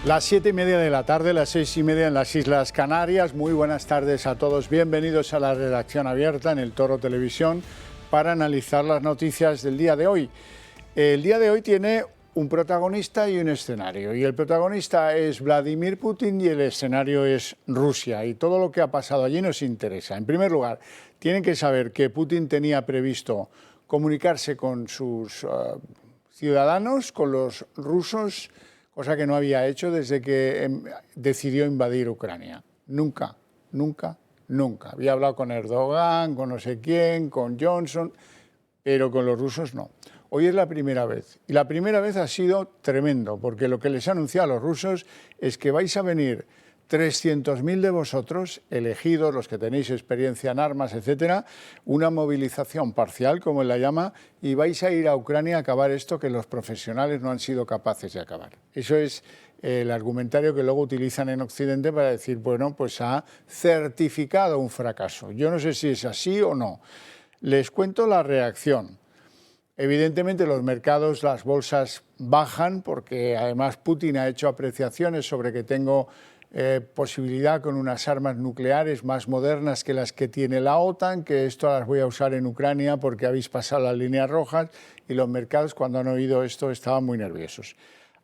Las 7:30 de la tarde, las 6:30 en las Islas Canarias. Muy buenas tardes a todos. Bienvenidos a la redacción abierta en El Toro Televisión para analizar las noticias del día de hoy. El día de hoy tiene un protagonista y un escenario. Y el protagonista es Vladimir Putin y el escenario es Rusia. Y todo lo que ha pasado allí nos interesa. En primer lugar, tienen que saber que Putin tenía previsto comunicarse con sus ciudadanos, con los rusos, cosa que no había hecho desde que decidió invadir Ucrania. Nunca, nunca, nunca. Había hablado con Erdogan, con no sé quién, con Johnson, pero con los rusos no. Hoy es la primera vez. Y la primera vez ha sido tremendo, porque lo que les ha anunciado a los rusos es que vais a venir 300.000 de vosotros, elegidos, los que tenéis experiencia en armas, etcétera, una movilización parcial, como él la llama, y vais a ir a Ucrania a acabar esto que los profesionales no han sido capaces de acabar. Eso es el argumentario que luego utilizan en Occidente para decir, bueno, pues ha certificado un fracaso. Yo no sé si es así o no. Les cuento la reacción. Evidentemente los mercados, las bolsas bajan, porque además Putin ha hecho apreciaciones sobre que tengo posibilidad con unas armas nucleares más modernas que las que tiene la OTAN, que esto las voy a usar en Ucrania porque habéis pasado las líneas rojas, y los mercados cuando han oído esto estaban muy nerviosos.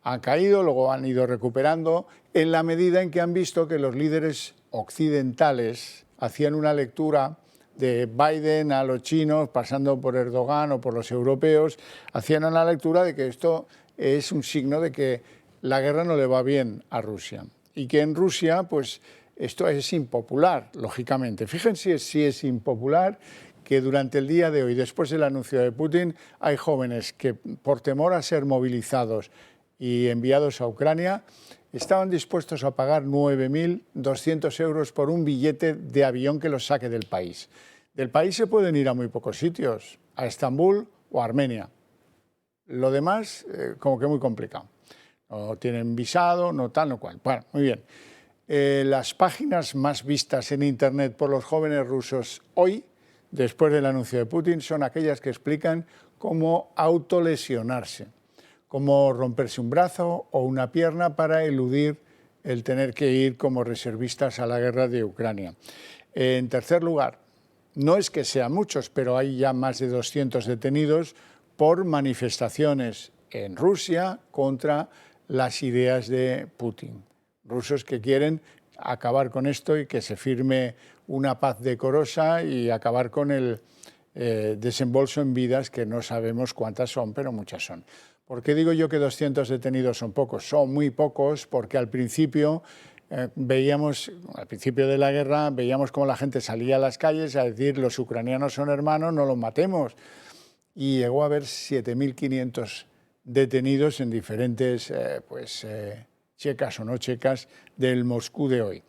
Han caído, luego han ido recuperando, en la medida en que han visto que los líderes occidentales hacían una lectura de Biden a los chinos, pasando por Erdogan o por los europeos, hacían una lectura de que esto es un signo de que la guerra no le va bien a Rusia. Y que en Rusia, pues, esto es impopular, lógicamente. Fíjense si es impopular que durante el día de hoy, después del anuncio de Putin, hay jóvenes que, por temor a ser movilizados y enviados a Ucrania, estaban dispuestos a pagar 9.200 euros por un billete de avión que los saque del país. Del país se pueden ir a muy pocos sitios, a Estambul o a Armenia. Lo demás, como que muy complicado. No tienen visado, no tal, no cual. Bueno, muy bien. Las páginas más vistas en Internet por los jóvenes rusos hoy, después del anuncio de Putin, son aquellas que explican cómo autolesionarse, cómo romperse un brazo o una pierna para eludir el tener que ir como reservistas a la guerra de Ucrania. En tercer lugar, no es que sean muchos, pero hay ya más de 200 detenidos por manifestaciones en Rusia contra las ideas de Putin. Rusos que quieren acabar con esto y que se firme una paz decorosa y acabar con el desembolso en vidas, que no sabemos cuántas son, pero muchas son. ¿Por qué digo yo que 200 detenidos son pocos? Son muy pocos porque al principio veíamos, al principio de la guerra, veíamos cómo la gente salía a las calles a decir los ucranianos son hermanos, no los matemos. Y llegó a haber 7.500 detenidos en diferentes checas o no checas del Moscú de hoy.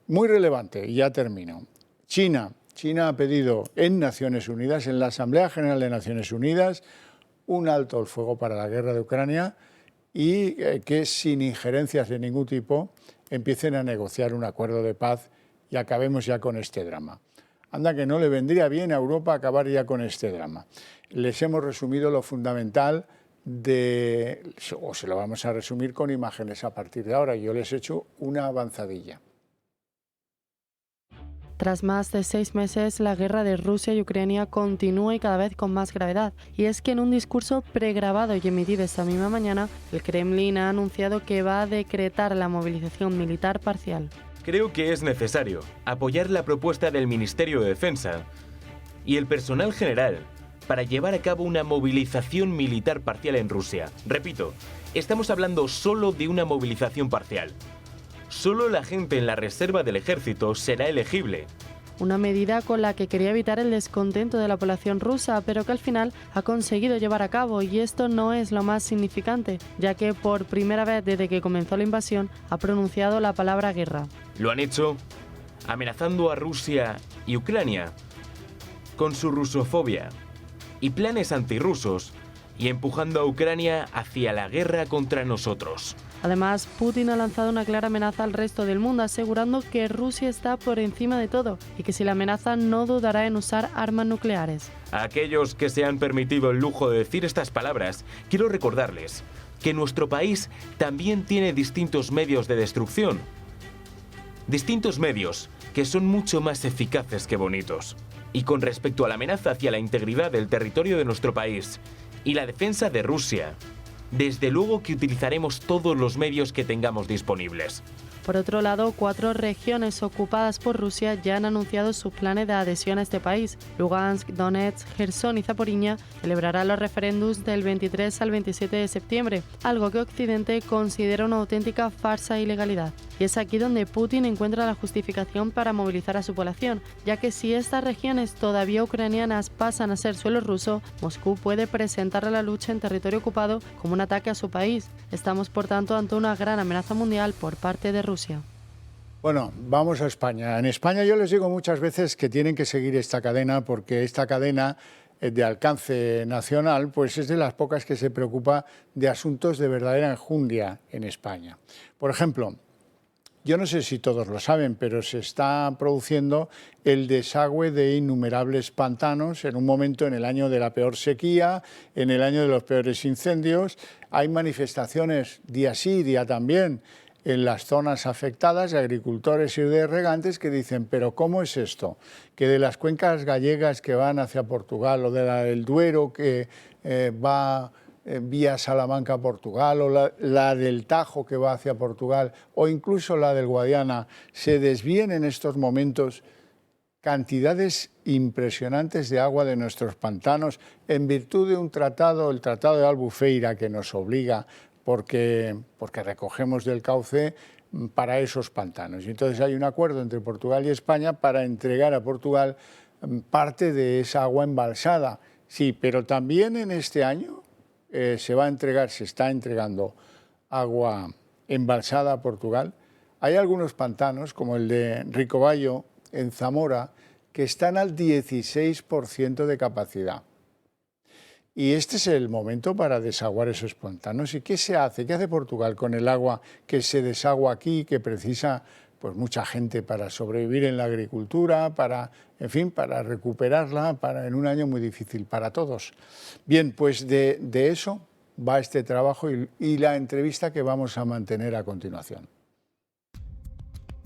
Muy relevante, y ya termino. China ha pedido en Naciones Unidas, en la Asamblea General de Naciones Unidas, un alto el fuego para la guerra de Ucrania y que sin injerencias de ningún tipo empiecen a negociar un acuerdo de paz y acabemos ya con este drama. Anda que no le vendría bien a Europa acabar ya con este drama. Les hemos resumido lo fundamental o se lo vamos a resumir con imágenes a partir de ahora. Yo les he hecho una avanzadilla. Tras más de 6 meses, la guerra de Rusia y Ucrania continúa y cada vez con más gravedad. Y es que en un discurso pregrabado y emitido esta misma mañana, el Kremlin ha anunciado que va a decretar la movilización militar parcial. Creo que es necesario apoyar la propuesta del Ministerio de Defensa y el personal general para llevar a cabo una movilización militar parcial en Rusia. Repito, estamos hablando solo de una movilización parcial. Solo la gente en la reserva del ejército será elegible. Una medida con la que quería evitar el descontento de la población rusa, pero que al final ha conseguido llevar a cabo, y esto no es lo más significante, ya que por primera vez desde que comenzó la invasión ha pronunciado la palabra guerra. Lo han hecho amenazando a Rusia y Ucrania con su rusofobia y planes antirrusos y empujando a Ucrania hacia la guerra contra nosotros. Además, Putin ha lanzado una clara amenaza al resto del mundo, asegurando que Rusia está por encima de todo y que si la amenaza no dudará en usar armas nucleares. A aquellos que se han permitido el lujo de decir estas palabras, quiero recordarles que nuestro país también tiene distintos medios de destrucción. Distintos medios que son mucho más eficaces que bonitos. Y con respecto a la amenaza hacia la integridad del territorio de nuestro país y la defensa de Rusia, desde luego que utilizaremos todos los medios que tengamos disponibles. Por otro lado, 4 regiones ocupadas por Rusia ya han anunciado sus planes de adhesión a este país. Lugansk, Donetsk, Gerson y Zaporizhia celebrarán los referéndums del 23 al 27 de septiembre, algo que Occidente considera una auténtica farsa e ilegalidad. Y es aquí donde Putin encuentra la justificación para movilizar a su población, ya que si estas regiones todavía ucranianas pasan a ser suelo ruso, Moscú puede presentar a la lucha en territorio ocupado como un ataque a su país. Estamos, por tanto, ante una gran amenaza mundial por parte de Rusia. Bueno, vamos a España. En España yo les digo muchas veces que tienen que seguir esta cadena porque esta cadena de alcance nacional pues es de las pocas que se preocupa de asuntos de verdadera enjundia en España. Por ejemplo, yo no sé si todos lo saben, pero se está produciendo el desagüe de innumerables pantanos en un momento en el año de la peor sequía, en el año de los peores incendios. Hay manifestaciones día sí, día también, en las zonas afectadas de agricultores y de regantes que dicen, pero ¿cómo es esto? Que de las cuencas gallegas que van hacia Portugal o de la del Duero que va vía Salamanca a Portugal o la del Tajo que va hacia Portugal o incluso la del Guadiana, se desvíen en estos momentos cantidades impresionantes de agua de nuestros pantanos en virtud de un tratado, el Tratado de Albufeira, que nos obliga porque recogemos del cauce para esos pantanos. Y entonces hay un acuerdo entre Portugal y España para entregar a Portugal parte de esa agua embalsada. Sí, pero también en este año se está entregando agua embalsada a Portugal. Hay algunos pantanos, como el de Ricobayo, en Zamora, que están al 16% de capacidad. Y este es el momento para desaguar esos pantanos. ¿Y qué se hace? ¿Qué hace Portugal con el agua que se desagua aquí, que precisa pues mucha gente para sobrevivir en la agricultura, para recuperarla en un año muy difícil para todos? Bien, pues de eso va este trabajo y la entrevista que vamos a mantener a continuación.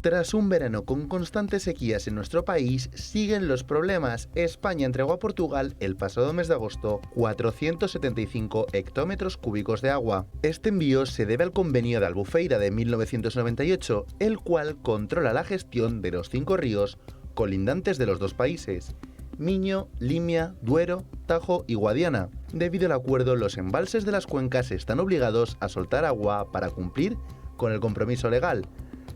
Tras un verano con constantes sequías en nuestro país, siguen los problemas. España entregó a Portugal el pasado mes de agosto 475 hectómetros cúbicos de agua. Este envío se debe al Convenio de Albufeira de 1998, el cual controla la gestión de los 5 ríos colindantes de los dos países: Miño, Limia, Duero, Tajo y Guadiana. Debido al acuerdo, los embalses de las cuencas están obligados a soltar agua para cumplir con el compromiso legal,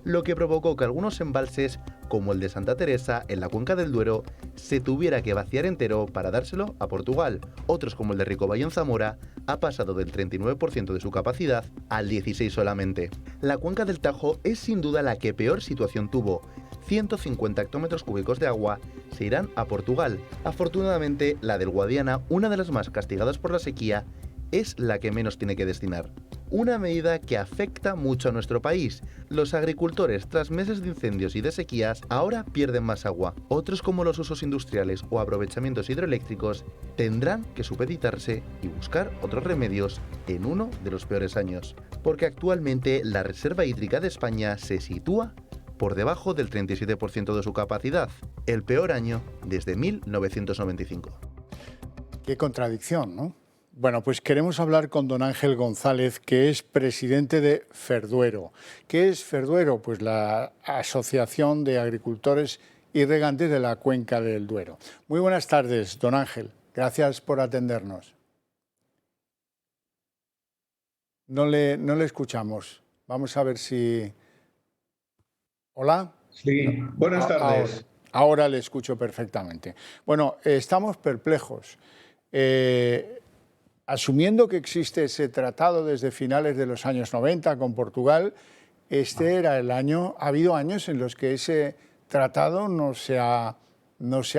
lo que provocó que algunos embalses, como el de Santa Teresa, en la cuenca del Duero, se tuviera que vaciar entero para dárselo a Portugal. Otros, como el de Ricobayo en Zamora, ha pasado del 39% de su capacidad al 16% solamente. La cuenca del Tajo es sin duda la que peor situación tuvo. 150 hectómetros cúbicos de agua se irán a Portugal. Afortunadamente, la del Guadiana, una de las más castigadas por la sequía, es la que menos tiene que destinar. Una medida que afecta mucho a nuestro país. Los agricultores, tras meses de incendios y de sequías, ahora pierden más agua. Otros, como los usos industriales o aprovechamientos hidroeléctricos, tendrán que supeditarse y buscar otros remedios en uno de los peores años. Porque actualmente la reserva hídrica de España se sitúa por debajo del 37% de su capacidad, el peor año desde 1995. Qué contradicción, ¿no? Bueno, pues queremos hablar con don Ángel González, que es presidente de Ferduero. ¿Qué es Ferduero? Pues la Asociación de Agricultores y Regantes de la Cuenca del Duero. Muy buenas tardes, don Ángel. Gracias por atendernos. No le escuchamos. Vamos a ver si... ¿Hola? Sí, buenas tardes. Ahora le escucho perfectamente. Bueno, estamos perplejos. Asumiendo que existe ese tratado desde finales de los años 90 con Portugal, era el año, ha habido años en los que ese tratado no se ha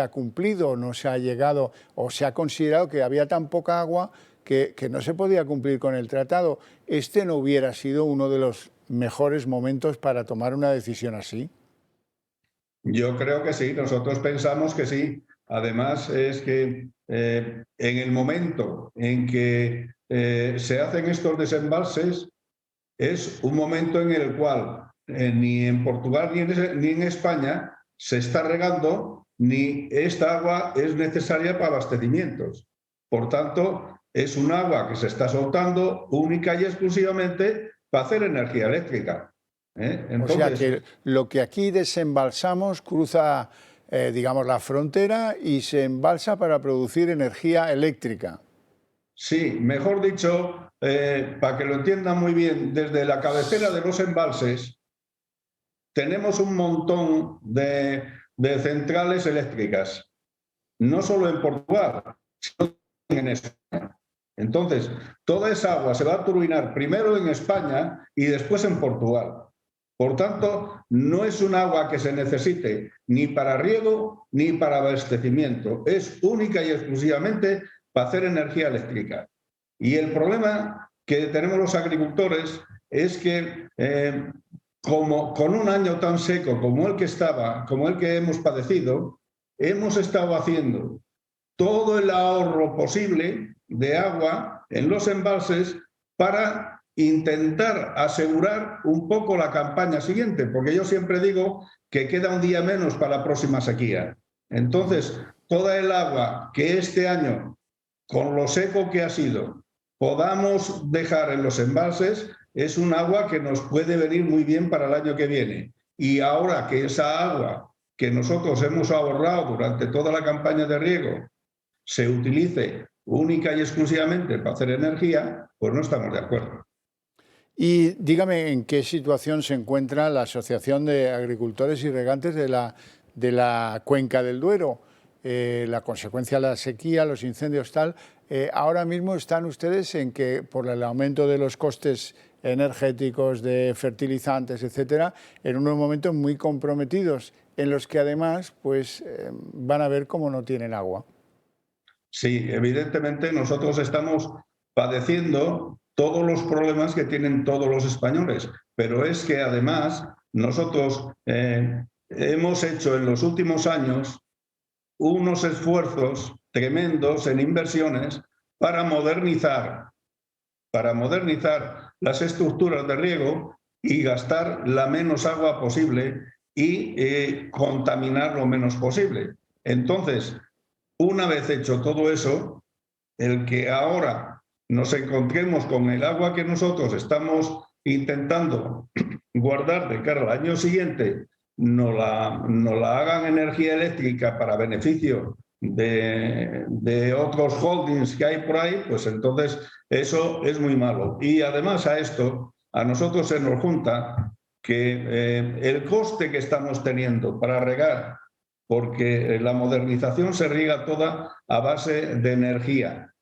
cumplido, no se ha llegado, o se ha considerado que había tan poca agua que no se podía cumplir con el tratado. ¿No hubiera sido uno de los mejores momentos para tomar una decisión así? Yo creo que sí, nosotros pensamos que sí, además es que en el momento en que se hacen estos desembalses, es un momento en el cual ni en Portugal ni en España se está regando, ni esta agua es necesaria para abastecimientos. Por tanto, es un agua que se está soltando única y exclusivamente para hacer energía eléctrica. Entonces, o sea que lo que aquí desembalsamos cruza, digamos, la frontera y se embalsa para producir energía eléctrica. Sí, mejor dicho, para que lo entiendan muy bien, desde la cabecera de los embalses tenemos un montón de centrales eléctricas, no solo en Portugal, sino en España. Entonces, toda esa agua se va a turbinar primero en España y después en Portugal. Por tanto, no es un agua que se necesite ni para riego ni para abastecimiento. Es única y exclusivamente para hacer energía eléctrica. Y el problema que tenemos los agricultores es que como con un año tan seco como el que hemos padecido, hemos estado haciendo todo el ahorro posible de agua en los embalses para intentar asegurar un poco la campaña siguiente, porque yo siempre digo que queda un día menos para la próxima sequía. Entonces, toda el agua que este año, con lo seco que ha sido, podamos dejar en los embalses, es un agua que nos puede venir muy bien para el año que viene. Y ahora que esa agua que nosotros hemos ahorrado durante toda la campaña de riego se utilice única y exclusivamente para hacer energía, pues no estamos de acuerdo. Y dígame en qué situación se encuentra la Asociación de Agricultores y Regantes de la Cuenca del Duero. La consecuencia de la sequía, los incendios, tal. Ahora mismo están ustedes en que, por el aumento de los costes energéticos, de fertilizantes, etcétera, en unos momentos muy comprometidos, en los que además pues, van a ver cómo no tienen agua. Sí, evidentemente nosotros estamos padeciendo todos los problemas que tienen todos los españoles, pero es que además nosotros hemos hecho en los últimos años unos esfuerzos tremendos en inversiones para modernizar las estructuras de riego y gastar la menos agua posible y contaminar lo menos posible. Entonces, una vez hecho todo eso, el que ahora nos encontremos con el agua que nosotros estamos intentando guardar de cara al año siguiente, no la hagan energía eléctrica para beneficio de otros holdings que hay por ahí, pues entonces eso es muy malo. Y además a esto, a nosotros se nos junta que el coste que estamos teniendo para regar, porque la modernización se riega toda a base de energía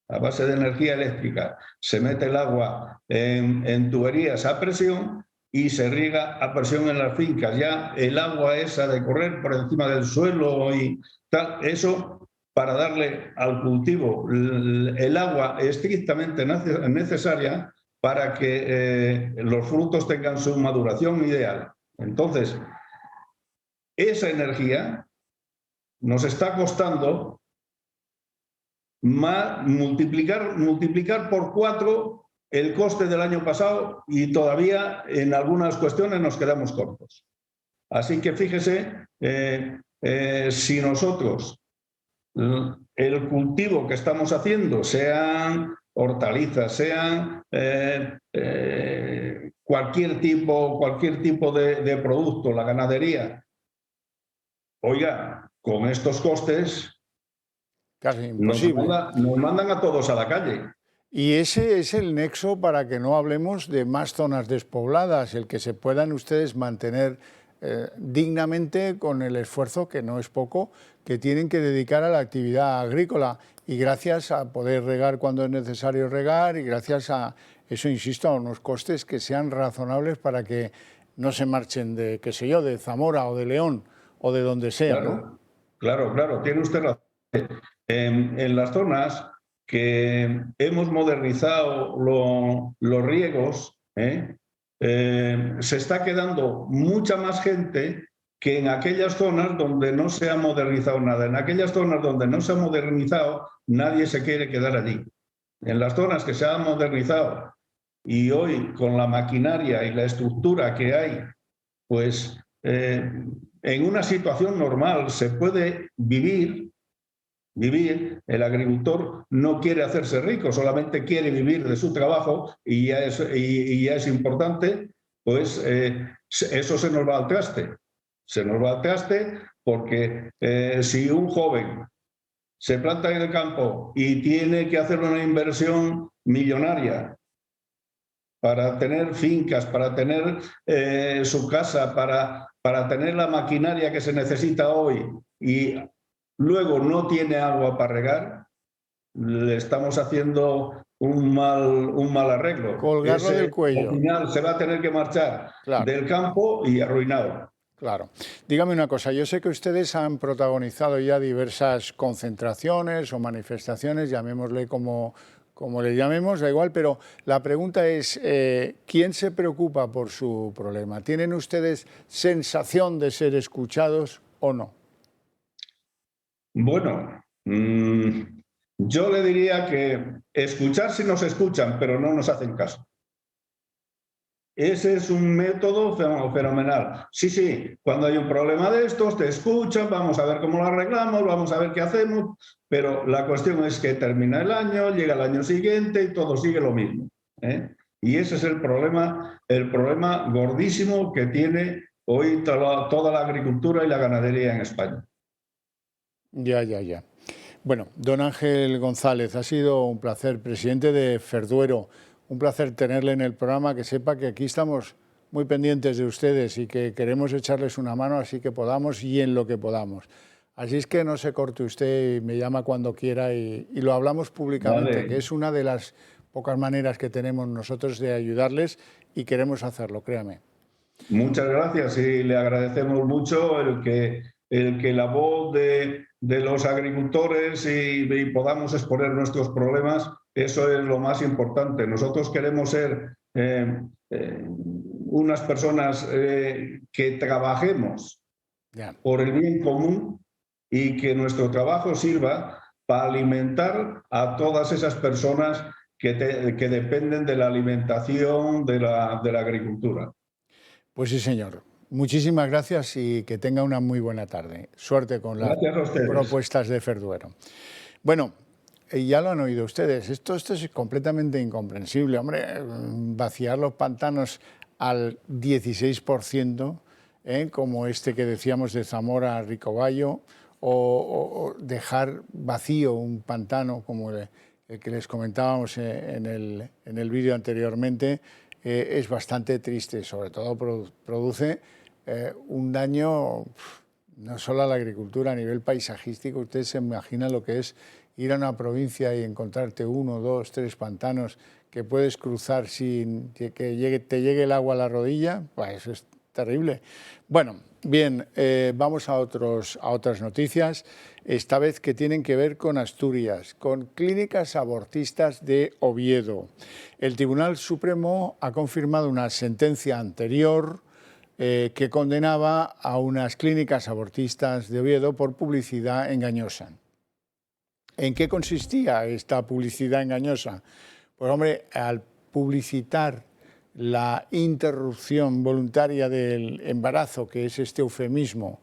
eléctrica. Se mete el agua en tuberías a presión y se riega a presión en las fincas. Ya el agua esa de correr por encima del suelo y tal, eso para darle al cultivo el agua estrictamente necesaria para que los frutos tengan su maduración ideal. Entonces, esa energía nos está costando multiplicar por 4 el coste del año pasado y todavía en algunas cuestiones nos quedamos cortos. Así que fíjese, si nosotros el cultivo que estamos haciendo, sean hortalizas, sean cualquier tipo de producto, la ganadería, oiga, con estos costes casi imposible. Nos mandan a todos a la calle. Y ese es el nexo para que no hablemos de más zonas despobladas, el que se puedan ustedes mantener dignamente con el esfuerzo, que no es poco, que tienen que dedicar a la actividad agrícola. Y gracias a poder regar cuando es necesario regar y gracias a eso, insisto, a unos costes que sean razonables para que no se marchen de, qué sé yo, de Zamora o de León o de donde sea, claro, ¿no? Claro, tiene usted razón. En las zonas que hemos modernizado los riegos, se está quedando mucha más gente que en aquellas zonas donde no se ha modernizado nada, en aquellas zonas donde no se ha modernizado, nadie se quiere quedar allí. En las zonas que se han modernizado y hoy con la maquinaria y la estructura que hay, pues en una situación normal se puede vivir. El agricultor no quiere hacerse rico, solamente quiere vivir de su trabajo y ya es importante, pues eso se nos va al traste. Se nos va al traste porque si un joven se planta en el campo y tiene que hacer una inversión millonaria para tener fincas, para tener su casa, para tener la maquinaria que se necesita hoy y luego no tiene agua para regar, le estamos haciendo un mal arreglo. Colgarlo del cuello. Al final se va a tener que marchar del campo y arruinado. Claro. Dígame una cosa, yo sé que ustedes han protagonizado ya diversas concentraciones o manifestaciones, llamémosle como le llamemos, da igual, pero la pregunta es, ¿quién se preocupa por su problema? ¿Tienen ustedes sensación de ser escuchados o no? Bueno, yo le diría que escuchar sí nos escuchan, pero no nos hacen caso. Ese es un método fenomenal. Sí, cuando hay un problema de estos, te escuchan, vamos a ver cómo lo arreglamos, vamos a ver qué hacemos, pero la cuestión es que termina el año, llega el año siguiente y todo sigue lo mismo, ¿eh? Y ese es el problema gordísimo que tiene hoy toda la agricultura y la ganadería en España. Ya. Bueno, don Ángel González, ha sido un placer, presidente de Ferduero. Un placer tenerle en el programa, que sepa que aquí estamos muy pendientes de ustedes y que queremos echarles una mano así que podamos y en lo que podamos. Así es que no se corte usted y me llama cuando quiera y lo hablamos públicamente, vale, que es una de las pocas maneras que tenemos nosotros de ayudarles y queremos hacerlo, créame. Muchas gracias y le agradecemos mucho el que la voz de los agricultores y podamos exponer nuestros problemas. Eso es lo más importante. Nosotros queremos ser unas personas que trabajemos por el bien común y que nuestro trabajo sirva para alimentar a todas esas personas que dependen de la alimentación de la agricultura. Pues sí, señor. Muchísimas gracias y que tenga una muy buena tarde. Suerte con las propuestas de Ferduero. Bueno, ya lo han oído ustedes, esto es completamente incomprensible. Hombre, vaciar los pantanos al 16%, como este que decíamos de Zamora a Ricoballo, o dejar vacío un pantano como el que les comentábamos en el vídeo anteriormente, es bastante triste. Sobre todo produce un daño no solo a la agricultura, a nivel paisajístico. Usted se imagina lo que es ir a una provincia y encontrarte 1, 2, 3 pantanos que puedes cruzar sin que te llegue el agua a la rodilla. Pues eso es terrible. Bueno, bien, vamos a otras noticias, esta vez que tienen que ver con Asturias, con clínicas abortistas de Oviedo. El Tribunal Supremo ha confirmado una sentencia anterior que condenaba a unas clínicas abortistas de Oviedo por publicidad engañosa. ¿En qué consistía esta publicidad engañosa? Pues hombre, al publicitar la interrupción voluntaria del embarazo, que es este eufemismo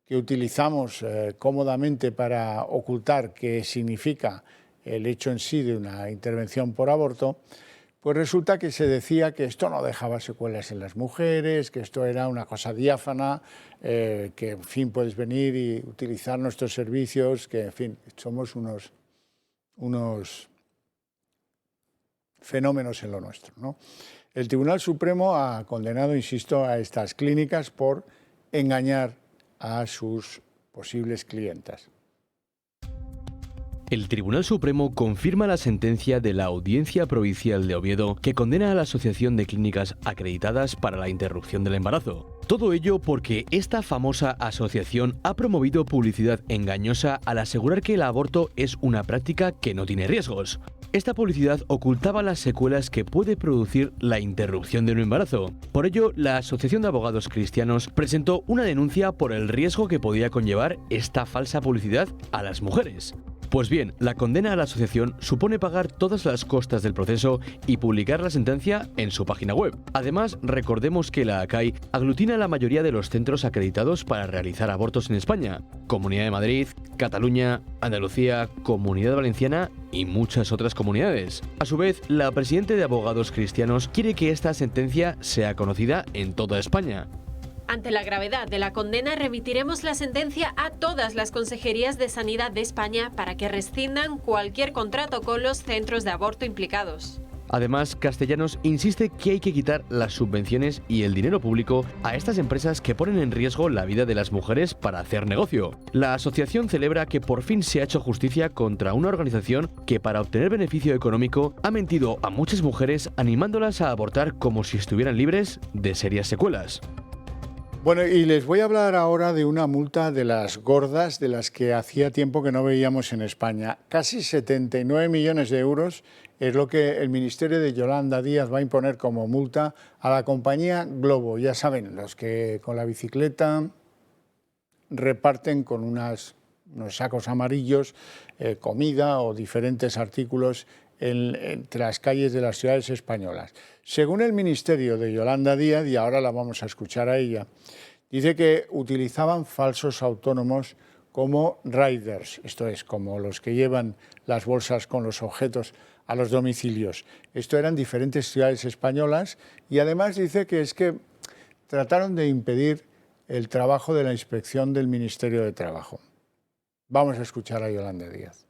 que utilizamos cómodamente para ocultar qué significa el hecho en sí de una intervención por aborto, pues resulta que se decía que esto no dejaba secuelas en las mujeres, que esto era una cosa diáfana, que en fin puedes venir y utilizar nuestros servicios, que en fin somos unos fenómenos en lo nuestro, ¿no? El Tribunal Supremo ha condenado, insisto, a estas clínicas por engañar a sus posibles clientas. El Tribunal Supremo confirma la sentencia de la Audiencia Provincial de Oviedo que condena a la Asociación de Clínicas Acreditadas para la Interrupción del Embarazo. Todo ello porque esta famosa asociación ha promovido publicidad engañosa al asegurar que el aborto es una práctica que no tiene riesgos. Esta publicidad ocultaba las secuelas que puede producir la interrupción de un embarazo. Por ello, la Asociación de Abogados Cristianos presentó una denuncia por el riesgo que podía conllevar esta falsa publicidad a las mujeres. Pues bien, la condena a la asociación supone pagar todas las costas del proceso y publicar la sentencia en su página web. Además, recordemos que la ACAI aglutina la mayoría de los centros acreditados para realizar abortos en España: Comunidad de Madrid, Cataluña, Andalucía, Comunidad Valenciana y muchas otras comunidades. A su vez, la presidenta de Abogados Cristianos quiere que esta sentencia sea conocida en toda España. Ante la gravedad de la condena, remitiremos la sentencia a todas las consejerías de Sanidad de España para que rescindan cualquier contrato con los centros de aborto implicados. Además, Castellanos insiste que hay que quitar las subvenciones y el dinero público a estas empresas que ponen en riesgo la vida de las mujeres para hacer negocio. La asociación celebra que por fin se ha hecho justicia contra una organización que, para obtener beneficio económico, ha mentido a muchas mujeres animándolas a abortar como si estuvieran libres de serias secuelas. Bueno, y les voy a hablar ahora de una multa de las gordas, de las que hacía tiempo que no veíamos en España. Casi 79 millones de euros es lo que el Ministerio de Yolanda Díaz va a imponer como multa a la compañía Globo. Ya saben, los que con la bicicleta reparten con unos sacos amarillos comida o diferentes artículos entre las calles de las ciudades españolas. Según el Ministerio de Yolanda Díaz, y ahora la vamos a escuchar a ella, dice que utilizaban falsos autónomos como riders, esto es, como los que llevan las bolsas con los objetos a los domicilios. Esto eran diferentes ciudades españolas y además dice que es que trataron de impedir el trabajo de la inspección del Ministerio de Trabajo. Vamos a escuchar a Yolanda Díaz.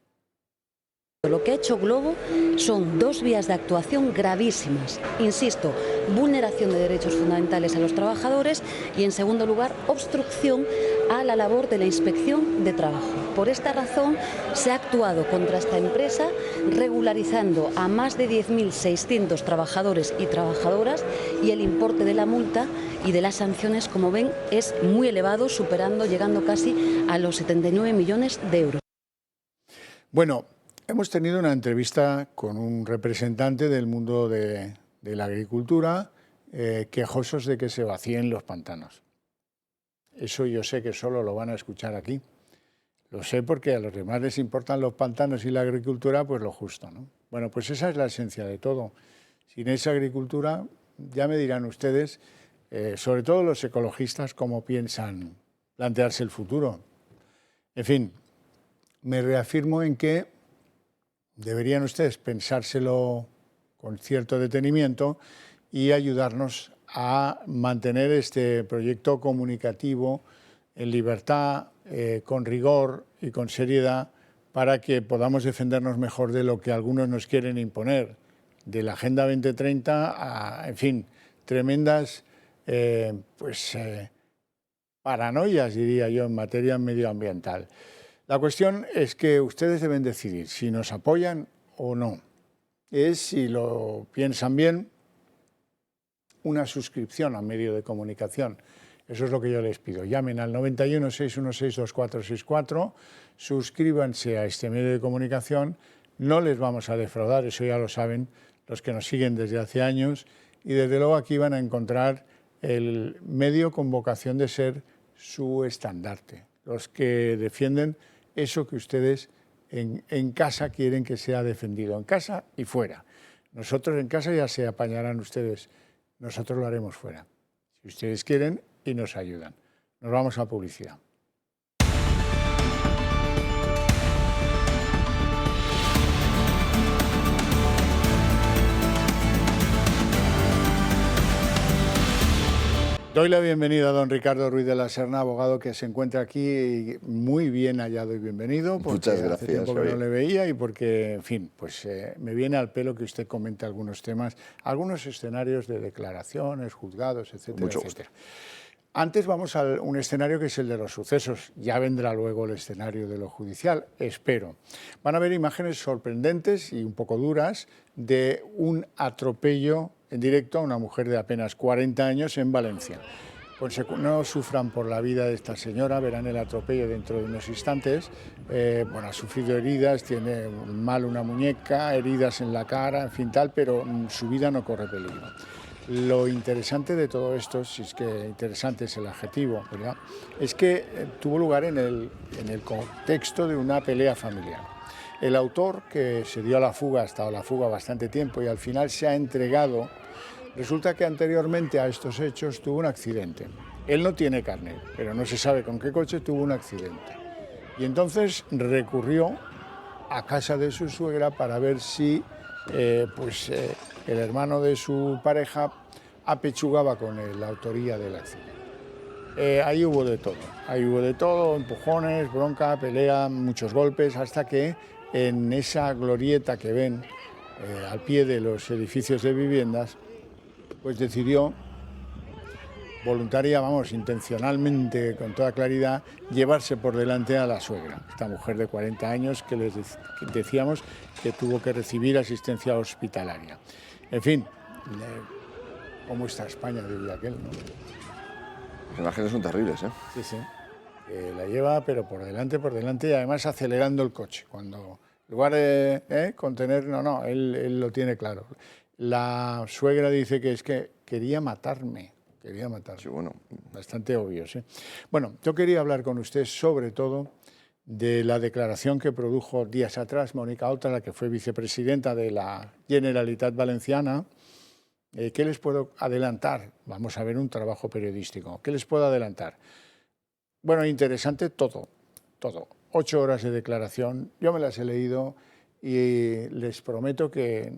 Lo que ha hecho Globo son dos vías de actuación gravísimas. Insisto, vulneración de derechos fundamentales a los trabajadores y, en segundo lugar, obstrucción a la labor de la inspección de trabajo. Por esta razón, se ha actuado contra esta empresa, regularizando a más de 10.600 trabajadores y trabajadoras, y el importe de la multa y de las sanciones, como ven, es muy elevado, llegando casi a los 79 millones de euros. Bueno, hemos tenido una entrevista con un representante del mundo de la agricultura, quejosos de que se vacíen los pantanos. Eso yo sé que solo lo van a escuchar aquí. Lo sé porque a los demás les importan los pantanos y la agricultura, pues lo justo, ¿no? Bueno, pues esa es la esencia de todo. Sin esa agricultura, ya me dirán ustedes, sobre todo los ecologistas, cómo piensan plantearse el futuro. En fin, me reafirmo en que deberían ustedes pensárselo con cierto detenimiento y ayudarnos a mantener este proyecto comunicativo en libertad, con rigor y con seriedad, para que podamos defendernos mejor de lo que algunos nos quieren imponer, de la Agenda 2030 a, en fin, tremendas paranoias, diría yo, en materia medioambiental. La cuestión es que ustedes deben decidir si nos apoyan o no. Es, si lo piensan bien, una suscripción a medio de comunicación. Eso es lo que yo les pido. Llamen al 91 616 2464, suscríbanse a este medio de comunicación. No les vamos a defraudar, eso ya lo saben los que nos siguen desde hace años, y desde luego aquí van a encontrar el medio con vocación de ser su estandarte, los que defienden eso que ustedes en casa quieren que sea defendido, en casa y fuera. Nosotros en casa ya se apañarán ustedes, nosotros lo haremos fuera, si ustedes quieren y nos ayudan. Nos vamos a publicidad. Doy la bienvenida a don Ricardo Ruiz de la Serna, abogado que se encuentra aquí muy bien hallado y bienvenido. Muchas gracias. Hace tiempo que no le veía y porque, en fin, pues me viene al pelo que usted comente algunos temas, algunos escenarios de declaraciones, juzgados, etcétera, Mucho etcétera. Antes vamos a un escenario que es el de los sucesos. Ya vendrá luego el escenario de lo judicial, espero. Van a ver imágenes sorprendentes y un poco duras de un atropello en directo a una mujer de apenas 40 años en Valencia. no sufran por la vida de esta señora, verán el atropello dentro de unos instantes. Bueno, ha sufrido heridas, tiene mal una muñeca, heridas en la cara, en fin tal, pero su vida no corre peligro. Lo interesante de todo esto, si es que interesante es el adjetivo, ¿verdad?, es que tuvo lugar en el contexto de una pelea familiar. El autor, que se dio a la fuga, ha estado a la fuga bastante tiempo y al final se ha entregado, resulta que anteriormente a estos hechos tuvo un accidente. Él no tiene carnet, pero no se sabe con qué coche tuvo un accidente. Y entonces recurrió a casa de su suegra para ver si el hermano de su pareja apechugaba con la autoría del accidente. Ahí hubo de todo, empujones, bronca, pelea, muchos golpes, hasta que en esa glorieta que ven al pie de los edificios de viviendas, pues decidió, intencionalmente, con toda claridad, llevarse por delante a la suegra, esta mujer de 40 años que les decíamos que tuvo que recibir asistencia hospitalaria. En fin, ¿cómo está España?, diría aquel, ¿no? Las imágenes son terribles, ¿eh? Sí, sí. La lleva, pero por delante y además acelerando el coche. Cuando, en lugar de contener, él lo tiene claro. La suegra dice que es que quería matarme. Sí, bueno. Bastante obvio, sí. Bueno, yo quería hablar con usted sobre todo de la declaración que produjo días atrás Mónica Oltra, la que fue vicepresidenta de la Generalitat Valenciana. ¿Qué les puedo adelantar? Vamos a ver un trabajo periodístico. ¿Qué les puedo adelantar? Bueno, interesante todo. 8 horas de declaración, yo me las he leído y les prometo que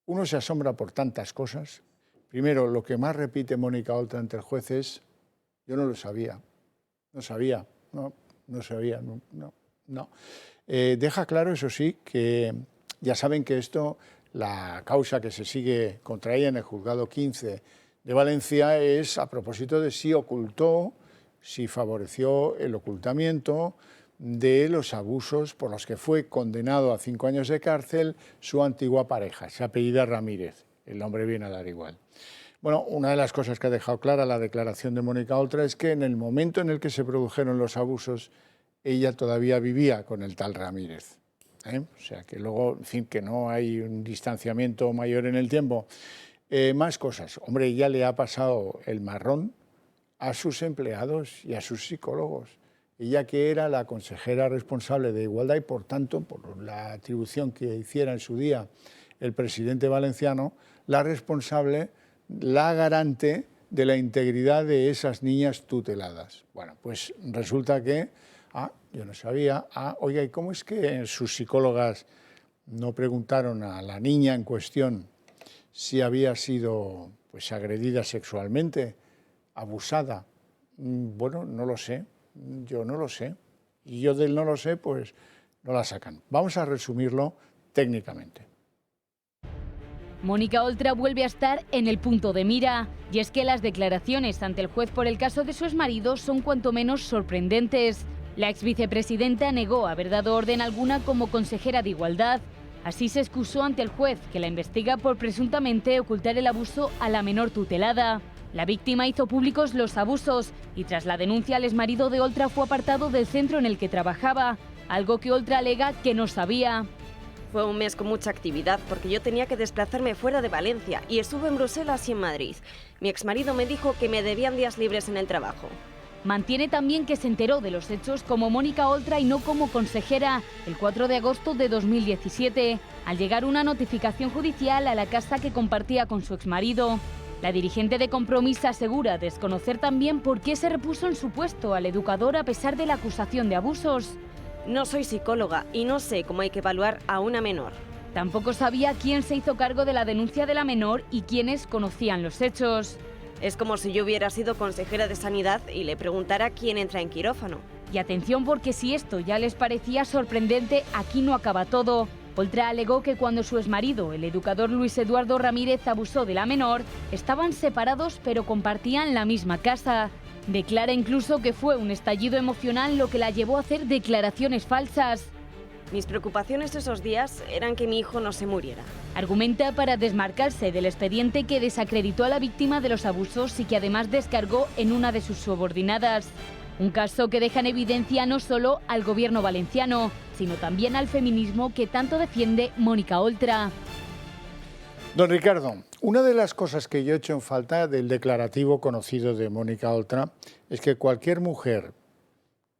uno se asombra por tantas cosas. Primero, lo que más repite Mónica Oltra ante el juez es: yo no lo sabía, no sabía. Deja claro, eso sí, que ya saben que la causa que se sigue contra ella en el juzgado 15 de Valencia es a propósito de si ocultó, si favoreció el ocultamiento de los abusos por los que fue condenado a 5 años de cárcel su antigua pareja, se apellida Ramírez, el nombre viene a dar igual. Bueno, una de las cosas que ha dejado clara la declaración de Mónica Oltra es que en el momento en el que se produjeron los abusos, ella todavía vivía con el tal Ramírez. O sea, que luego, en fin, que no hay un distanciamiento mayor en el tiempo. Más cosas. Hombre, ya le ha pasado el marrón a sus empleados y a sus psicólogos. Ella, que era la consejera responsable de Igualdad y, por tanto, por la atribución que hiciera en su día el presidente valenciano, la responsable, la garante de la integridad de esas niñas tuteladas. Bueno, pues resulta que, yo no sabía, oiga, ¿y cómo es que sus psicólogas no preguntaron a la niña en cuestión si había sido pues agredida sexualmente, abusada? Bueno, no lo sé, yo no lo sé. Y yo del no lo sé, pues no la sacan. Vamos a resumirlo técnicamente. Mónica Oltra vuelve a estar en el punto de mira, y es que las declaraciones ante el juez por el caso de su exmarido son cuanto menos sorprendentes. La exvicepresidenta negó haber dado orden alguna como consejera de Igualdad. Así se excusó ante el juez, que la investiga por presuntamente ocultar el abuso a la menor tutelada. La víctima hizo públicos los abusos y tras la denuncia el exmarido de Oltra fue apartado del centro en el que trabajaba, algo que Oltra alega que no sabía. Fue un mes con mucha actividad porque yo tenía que desplazarme fuera de Valencia y estuve en Bruselas y en Madrid. Mi exmarido me dijo que me debían días libres en el trabajo. Mantiene también que se enteró de los hechos como Mónica Oltra y no como consejera el 4 de agosto de 2017, al llegar una notificación judicial a la casa que compartía con su exmarido. La dirigente de Compromís asegura desconocer también por qué se repuso en su puesto al educador a pesar de la acusación de abusos. No soy psicóloga y no sé cómo hay que evaluar a una menor. Tampoco sabía quién se hizo cargo de la denuncia de la menor y quiénes conocían los hechos. Es como si yo hubiera sido consejera de Sanidad y le preguntara quién entra en quirófano. Y atención, porque si esto ya les parecía sorprendente, aquí no acaba todo. Oltra alegó que cuando su exmarido, el educador Luis Eduardo Ramírez, abusó de la menor, estaban separados pero compartían la misma casa. Declara incluso que fue un estallido emocional lo que la llevó a hacer declaraciones falsas. Mis preocupaciones esos días eran que mi hijo no se muriera. Argumenta para desmarcarse del expediente que desacreditó a la víctima de los abusos y que además descargó en una de sus subordinadas. Un caso que deja en evidencia no solo al gobierno valenciano, sino también al feminismo que tanto defiende Mónica Oltra. Don Ricardo, una de las cosas que yo he hecho en falta del declarativo conocido de Mónica Oltra es que cualquier mujer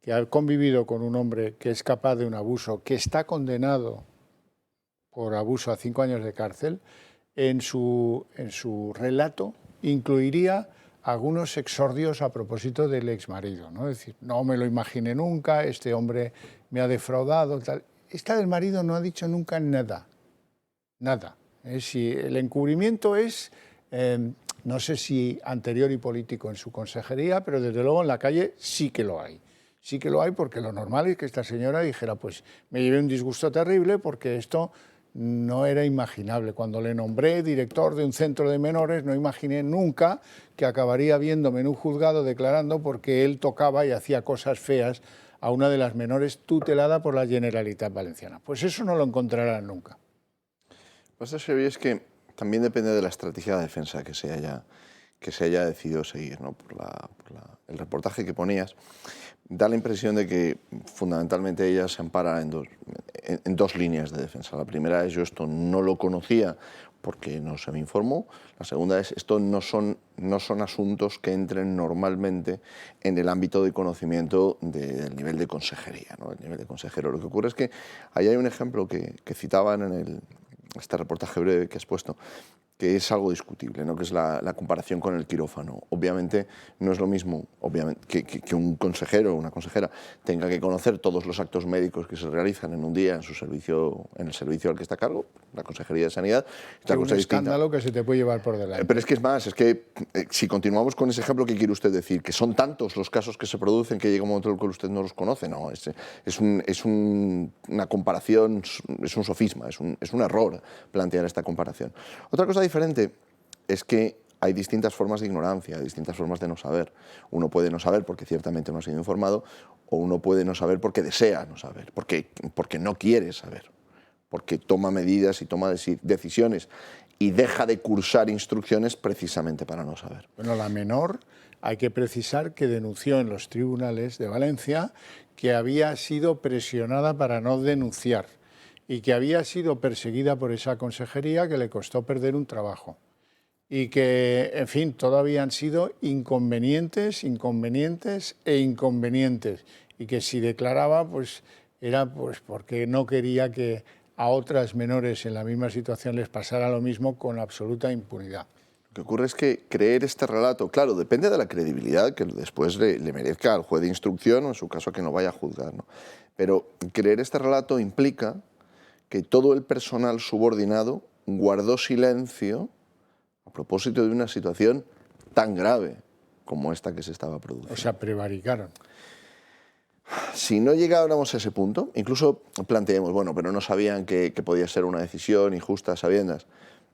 que ha convivido con un hombre que es capaz de un abuso, que está condenado por abuso a 5 años de cárcel, en su relato incluiría algunos exordios a propósito del exmarido, ¿no? Es decir, no me lo imaginé nunca, este hombre me ha defraudado, tal. Esta del marido no ha dicho nunca nada, nada. Si el encubrimiento es, no sé si anterior y político en su consejería, pero desde luego en la calle sí que lo hay. Sí que lo hay porque lo normal es que esta señora dijera, pues me llevé un disgusto terrible porque esto no era imaginable. Cuando le nombré director de un centro de menores, no imaginé nunca que acabaría viéndome en un juzgado declarando porque él tocaba y hacía cosas feas a una de las menores tutelada por la Generalitat Valenciana. Pues eso no lo encontrarán nunca. Pues eso es que también depende de la estrategia de defensa que se haya decidido seguir, ¿no? El reportaje que ponías da la impresión de que fundamentalmente ella se ampara en dos líneas de defensa. La primera es: yo esto no lo conocía porque no se me informó. La segunda es: esto no son asuntos que entren normalmente en el ámbito de conocimiento del nivel de consejería, ¿no? El nivel de consejero. Lo que ocurre es que ahí hay un ejemplo que citaban en este reportaje breve que has puesto, que es algo discutible, ¿no? Que es la comparación con el quirófano. Obviamente no es lo mismo que un consejero o una consejera tenga que conocer todos los actos médicos que se realizan en un día en el servicio al que está a cargo, la Consejería de Sanidad. Es un escándalo que se te puede llevar por delante. Pero es que es más, es que si continuamos con ese ejemplo, ¿qué quiere usted decir? ¿Que son tantos los casos que se producen que llega un momento en el que usted no los conoce? No, es una comparación, es un sofisma, es un error plantear esta comparación. Otra cosa diferente es que hay distintas formas de ignorancia, distintas formas de no saber. Uno puede no saber porque ciertamente no ha sido informado, o uno puede no saber porque desea no saber, porque no quiere saber, porque toma medidas y toma decisiones y deja de cursar instrucciones precisamente para no saber. Bueno, la menor, hay que precisar que denunció en los tribunales de Valencia que había sido presionada para no denunciar y que había sido perseguida por esa consejería que le costó perder un trabajo. Y que, en fin, todavía han sido inconvenientes e inconvenientes. Y que si declaraba, pues era pues porque no quería que a otras menores en la misma situación les pasara lo mismo con absoluta impunidad. Lo que ocurre es que creer este relato, claro, depende de la credibilidad que después le merezca al juez de instrucción o en su caso a quien lo vaya a juzgar, ¿no? Pero creer este relato implica que todo el personal subordinado guardó silencio a propósito de una situación tan grave como esta que se estaba produciendo. O sea, prevaricaron. Si no llegáramos a ese punto, incluso planteemos, bueno, pero no sabían que podía ser una decisión injusta a sabiendas.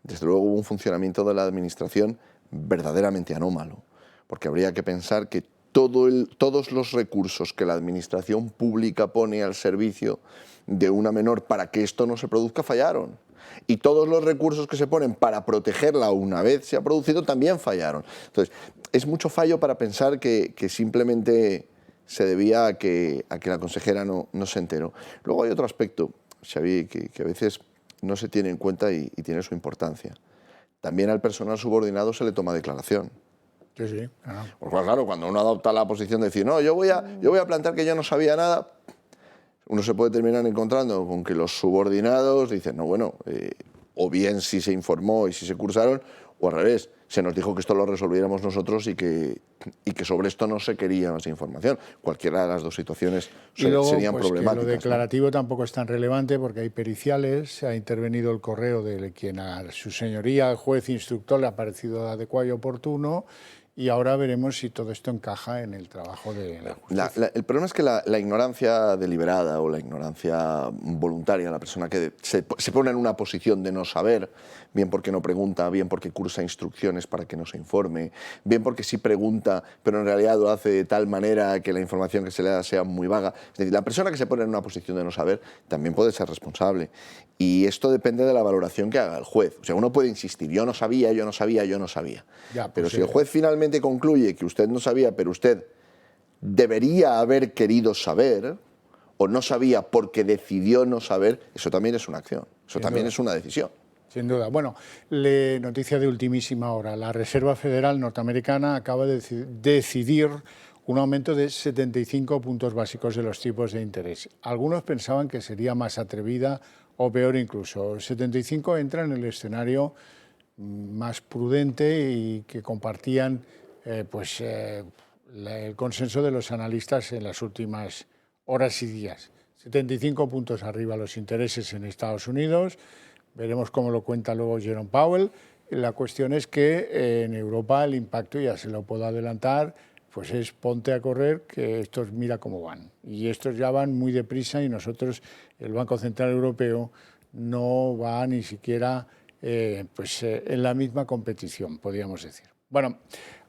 Desde luego hubo un funcionamiento de la administración verdaderamente anómalo, porque habría que pensar que todos los recursos que la administración pública pone al servicio de una menor para que esto no se produzca fallaron. Y todos los recursos que se ponen para protegerla una vez se ha producido también fallaron. Entonces, es mucho fallo para pensar que simplemente se debía a que la consejera no se enteró. Luego hay otro aspecto, Xavi, que a veces no se tiene en cuenta y tiene su importancia. También al personal subordinado se le toma declaración. Sí, sí. Pues claro, cuando uno adopta la posición de decir, no, yo voy a plantear que yo no sabía nada, uno se puede terminar encontrando con que los subordinados dicen, no, bueno, o bien si se informó y si se cursaron, o al revés, se nos dijo que esto lo resolviéramos nosotros y que sobre esto no se quería más información. Cualquiera de las dos situaciones serían pues, problemáticas. Lo declarativo, ¿no? Tampoco es tan relevante porque hay periciales, se ha intervenido el correo de quien a su señoría, el juez instructor, le ha parecido adecuado y oportuno, y ahora veremos si todo esto encaja en el trabajo de la justicia. El problema es que la ignorancia deliberada o la ignorancia voluntaria, la persona que se pone en una posición de no saber, bien porque no pregunta, bien porque cursa instrucciones para que no se informe, bien porque sí pregunta, pero en realidad lo hace de tal manera que la información que se le da sea muy vaga. Es decir, la persona que se pone en una posición de no saber también puede ser responsable. Y esto depende de la valoración que haga el juez. O sea, uno puede insistir, yo no sabía, yo no sabía, yo no sabía. Ya, pero pues si el juez finalmente concluye que usted no sabía, pero usted debería haber querido saber, o no sabía porque decidió no saber, eso también es una acción, eso también es una decisión. Sin duda. Bueno, noticia de ultimísima hora. La Reserva Federal norteamericana acaba de decidir un aumento de 75 puntos básicos de los tipos de interés. Algunos pensaban que sería más atrevida o peor incluso. 75 entra en el escenario más prudente y que compartían el consenso de los analistas en las últimas horas y días. 75 puntos arriba los intereses en Estados Unidos. Veremos cómo lo cuenta luego Jerome Powell. La cuestión es que en Europa el impacto, ya se lo puedo adelantar, pues es ponte a correr, que estos mira cómo van. Y estos ya van muy deprisa y nosotros, el Banco Central Europeo, no va ni siquiera en la misma competición, podríamos decir. Bueno,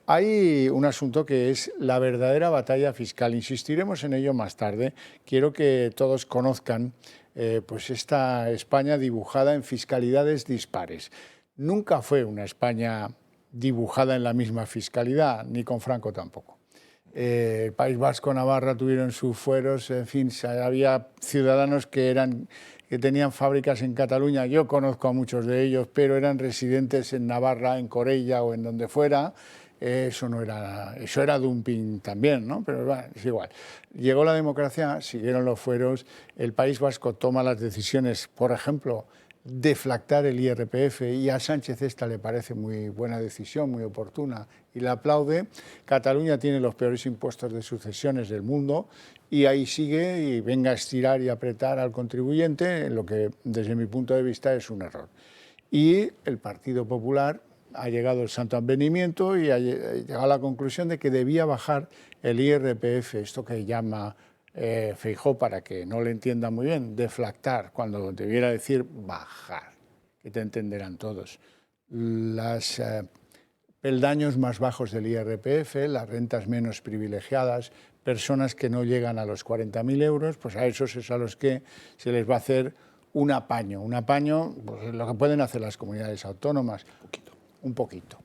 hay un asunto que es la verdadera batalla fiscal. Insistiremos en ello más tarde. Quiero que todos conozcan esta España dibujada en fiscalidades dispares. Nunca fue una España dibujada en la misma fiscalidad, ni con Franco tampoco. El País Vasco, Navarra tuvieron sus fueros, en fin, había ciudadanos que tenían fábricas en Cataluña, yo conozco a muchos de ellos, pero eran residentes en Navarra, en Corella o en donde fuera. Eso era dumping también, ¿no? Pero bueno, es igual. Llegó la democracia, siguieron los fueros, el País Vasco toma las decisiones, por ejemplo, deflactar el IRPF, y a Sánchez esta le parece muy buena decisión, muy oportuna, y la aplaude. Cataluña tiene los peores impuestos de sucesiones del mundo y ahí sigue y venga a estirar y apretar al contribuyente, lo que desde mi punto de vista es un error. Y el Partido Popular ha llegado el santo advenimiento y ha llegado a la conclusión de que debía bajar el IRPF, esto que llama Feijóo, para que no le entienda muy bien, deflactar, cuando debiera decir bajar, que te entenderán todos. Los peldaños más bajos del IRPF, las rentas menos privilegiadas, personas que no llegan a los 40.000 euros, pues a esos es a los que se les va a hacer un apaño, pues lo que pueden hacer las comunidades autónomas. Un poquito,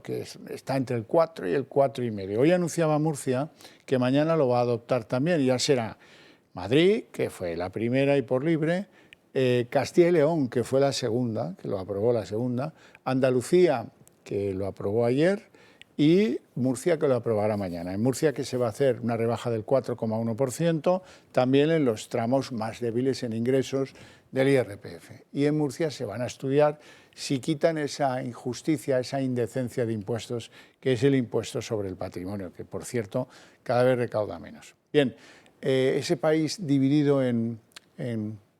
que está entre el 4 y el 4,5. Hoy anunciaba Murcia que mañana lo va a adoptar también, y ya será Madrid, que fue la primera y por libre, Castilla y León, que fue la segunda, que lo aprobó la segunda, Andalucía, que lo aprobó ayer, y Murcia, que lo aprobará mañana. En Murcia, que se va a hacer una rebaja del 4,1%, también en los tramos más débiles en ingresos del IRPF. Y en Murcia se van a estudiar si quitan esa injusticia, esa indecencia de impuestos, que es el impuesto sobre el patrimonio, que, por cierto, cada vez recauda menos. Bien, ese país dividido en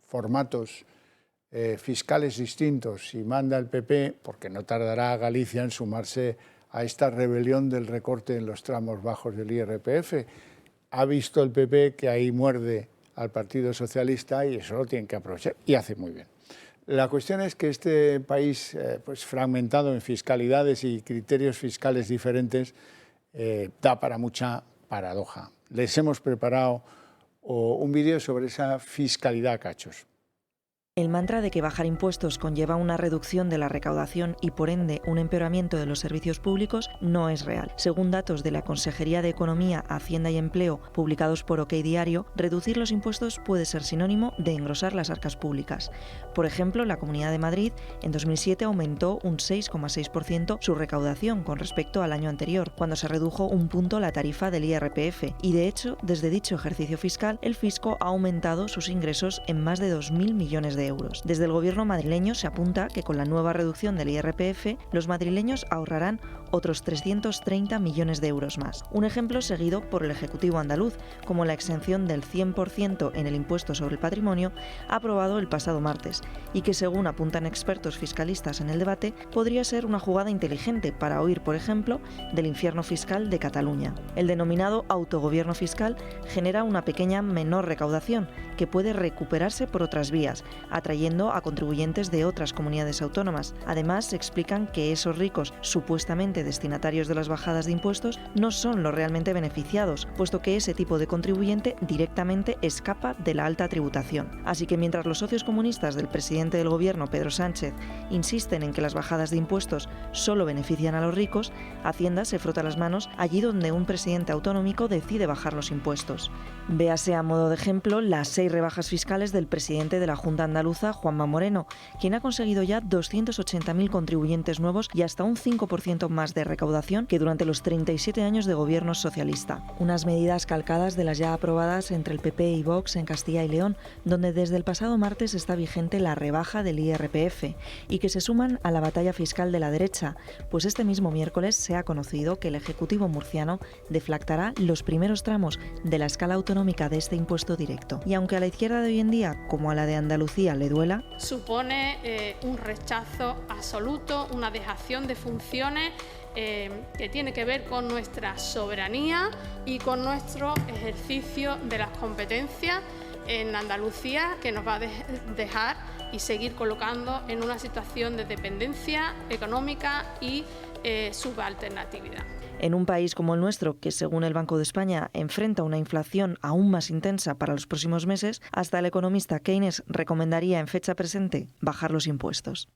formatos fiscales distintos, y manda el PP, porque no tardará Galicia en sumarse a esta rebelión del recorte en los tramos bajos del IRPF. Ha visto el PP que ahí muerde al Partido Socialista y eso lo tienen que aprovechar, y hace muy bien. La cuestión es que este país, fragmentado en fiscalidades y criterios fiscales diferentes, da para mucha paradoja. Les hemos preparado un vídeo sobre esa fiscalidad a cachos. El mantra de que bajar impuestos conlleva una reducción de la recaudación y, por ende, un empeoramiento de los servicios públicos no es real. Según datos de la Consejería de Economía, Hacienda y Empleo, publicados por OK Diario, reducir los impuestos puede ser sinónimo de engrosar las arcas públicas. Por ejemplo, la Comunidad de Madrid en 2007 aumentó un 6,6% su recaudación con respecto al año anterior, cuando se redujo un punto la tarifa del IRPF. Y, de hecho, desde dicho ejercicio fiscal, el fisco ha aumentado sus ingresos en más de 2.000 millones de euros. euros. Desde el gobierno madrileño se apunta que con la nueva reducción del IRPF, los madrileños ahorrarán otros 330 millones de euros más. Un ejemplo seguido por el Ejecutivo andaluz, como la exención del 100% en el impuesto sobre el patrimonio aprobado el pasado martes, y que según apuntan expertos fiscalistas en el debate, podría ser una jugada inteligente para huir, por ejemplo, del infierno fiscal de Cataluña. El denominado autogobierno fiscal genera una pequeña menor recaudación que puede recuperarse por otras vías, atrayendo a contribuyentes de otras comunidades autónomas. Además, explican que esos ricos supuestamente destinatarios de las bajadas de impuestos no son los realmente beneficiados, puesto que ese tipo de contribuyente directamente escapa de la alta tributación. Así que mientras los socios comunistas del presidente del gobierno, Pedro Sánchez, insisten en que las bajadas de impuestos solo benefician a los ricos, Hacienda se frota las manos allí donde un presidente autonómico decide bajar los impuestos. Véase a modo de ejemplo las 6 rebajas fiscales del presidente de la Junta Andaluza, Juanma Moreno, quien ha conseguido ya 280.000 contribuyentes nuevos y hasta un 5% más de recaudación que durante los 37 años de gobierno socialista. Unas medidas calcadas de las ya aprobadas entre el PP y Vox en Castilla y León, donde desde el pasado martes está vigente la rebaja del IRPF y que se suman a la batalla fiscal de la derecha, pues este mismo miércoles se ha conocido que el Ejecutivo murciano deflactará los primeros tramos de la escala autonómica de este impuesto directo. Y aunque a la izquierda de hoy en día, como a la de Andalucía, le duela, supone un rechazo absoluto, una dejación de funciones que tiene que ver con nuestra soberanía y con nuestro ejercicio de las competencias en Andalucía, que nos va a dejar y seguir colocando en una situación de dependencia económica y subalternatividad. En un país como el nuestro, que según el Banco de España enfrenta una inflación aún más intensa para los próximos meses, hasta el economista Keynes recomendaría en fecha presente bajar los impuestos.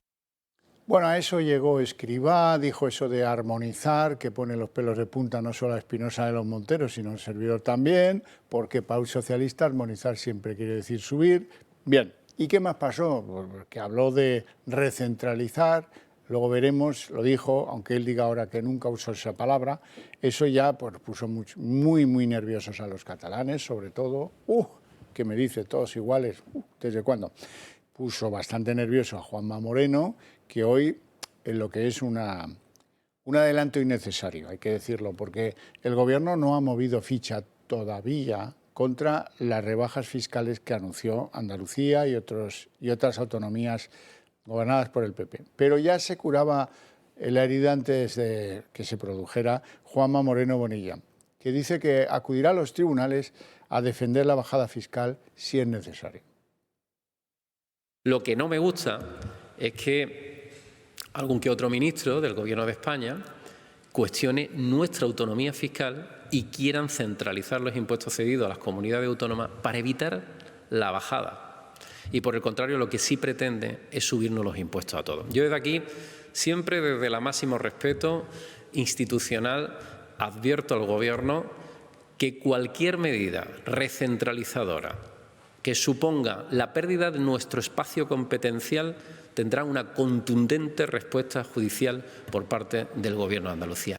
Bueno, a eso llegó Escrivá, dijo eso de armonizar, que pone los pelos de punta no solo a Espinosa de los Monteros, sino al servidor también, porque para un socialista armonizar siempre quiere decir subir. Bien, ¿y qué más pasó? Porque habló de recentralizar. Luego veremos, lo dijo, aunque él diga ahora que nunca usó esa palabra, eso ya pues, puso muy nerviosos a los catalanes, sobre todo, que me dice todos iguales, ¿desde cuándo? Puso bastante nervioso a Juanma Moreno, que hoy en lo que es un adelanto innecesario, hay que decirlo, porque el Gobierno no ha movido ficha todavía contra las rebajas fiscales que anunció Andalucía y otras autonomías gobernadas por el PP. Pero ya se curaba la herida antes de que se produjera Juanma Moreno Bonilla, que dice que acudirá a los tribunales a defender la bajada fiscal si es necesario. Lo que no me gusta es que algún que otro ministro del Gobierno de España cuestione nuestra autonomía fiscal y quieran centralizar los impuestos cedidos a las comunidades autónomas para evitar la bajada. Y por el contrario, lo que sí pretende es subirnos los impuestos a todos. Yo desde aquí, siempre desde el máximo respeto institucional, advierto al Gobierno que cualquier medida recentralizadora que suponga la pérdida de nuestro espacio competencial tendrá una contundente respuesta judicial por parte del Gobierno de Andalucía.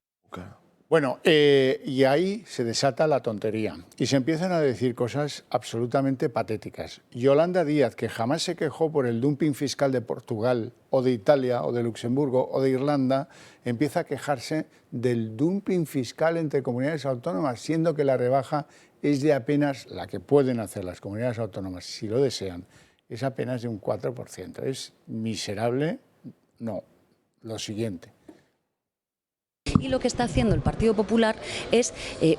Bueno, y ahí se desata la tontería y se empiezan a decir cosas absolutamente patéticas. Yolanda Díaz, que jamás se quejó por el dumping fiscal de Portugal o de Italia o de Luxemburgo o de Irlanda, empieza a quejarse del dumping fiscal entre comunidades autónomas, siendo que la rebaja es de apenas, la que pueden hacer las comunidades autónomas, si lo desean, es apenas de un 4%. ¿Es miserable? No. Lo siguiente. Y lo que está haciendo el Partido Popular es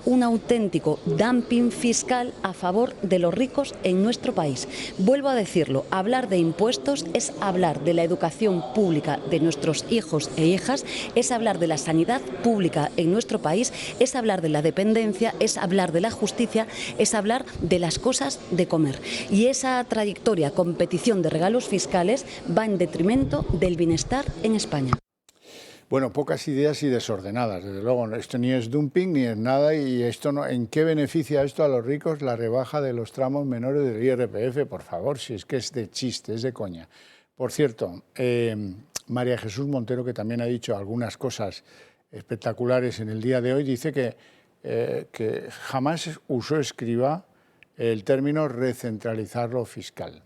un auténtico dumping fiscal a favor de los ricos en nuestro país. Vuelvo a decirlo, hablar de impuestos es hablar de la educación pública de nuestros hijos e hijas, es hablar de la sanidad pública en nuestro país, es hablar de la dependencia, es hablar de la justicia, es hablar de las cosas de comer. Y esa trayectoria, competición de regalos fiscales, va en detrimento del bienestar en España. Bueno, pocas ideas y desordenadas, desde luego. Esto ni es dumping ni es nada. Y esto no, ¿en qué beneficia esto a los ricos la rebaja de los tramos menores del IRPF? Por favor, si es que es de chiste, es de coña. Por cierto, María Jesús Montero, que también ha dicho algunas cosas espectaculares en el día de hoy, dice que jamás usó Escrivá el término recentralizar lo fiscal.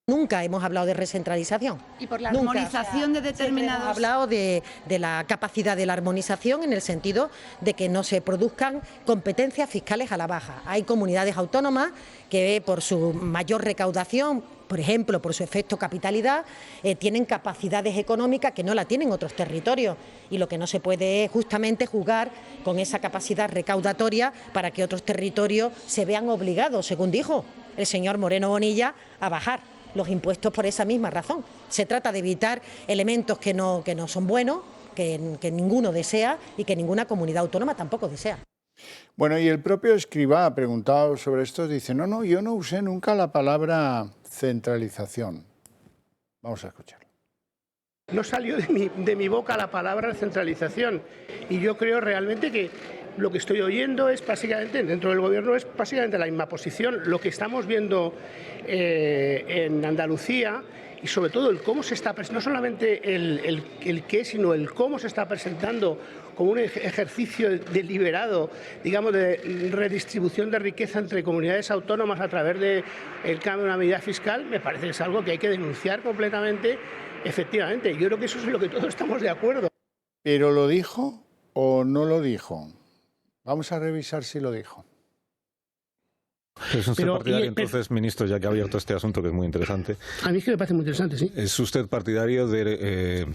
Nunca hemos hablado de recentralización. Y por la armonización de determinados... Hemos hablado de la capacidad de la armonización en el sentido de que no se produzcan competencias fiscales a la baja. Hay comunidades autónomas que por su mayor recaudación, por ejemplo, por su efecto capitalidad, tienen capacidades económicas que no la tienen otros territorios. Y lo que no se puede es justamente jugar con esa capacidad recaudatoria para que otros territorios se vean obligados, según dijo el señor Moreno Bonilla, a bajar los impuestos por esa misma razón. Se trata de evitar elementos que no son buenos, que ninguno desea y que ninguna comunidad autónoma tampoco desea. Bueno, y el propio Escrivá, preguntado sobre esto, dice, no, yo no usé nunca la palabra centralización. Vamos a escucharlo. No salió de mi boca la palabra centralización, y yo creo realmente que lo que estoy oyendo es básicamente, dentro del gobierno, es básicamente la misma posición. Lo que estamos viendo en Andalucía, y sobre todo el cómo se está presentando, no solamente el qué, sino el cómo se está presentando como un ejercicio deliberado, digamos, de redistribución de riqueza entre comunidades autónomas a través del cambio de una medida fiscal, me parece que es algo que hay que denunciar completamente. Efectivamente, yo creo que eso es lo que todos estamos de acuerdo. ¿Pero lo dijo o no lo dijo? Vamos a revisar si lo dijo. ¿Es usted partidario, entonces, ministro, ya que ha abierto este asunto que es muy interesante? A mí es que me parece muy interesante, sí. ¿Es usted partidario de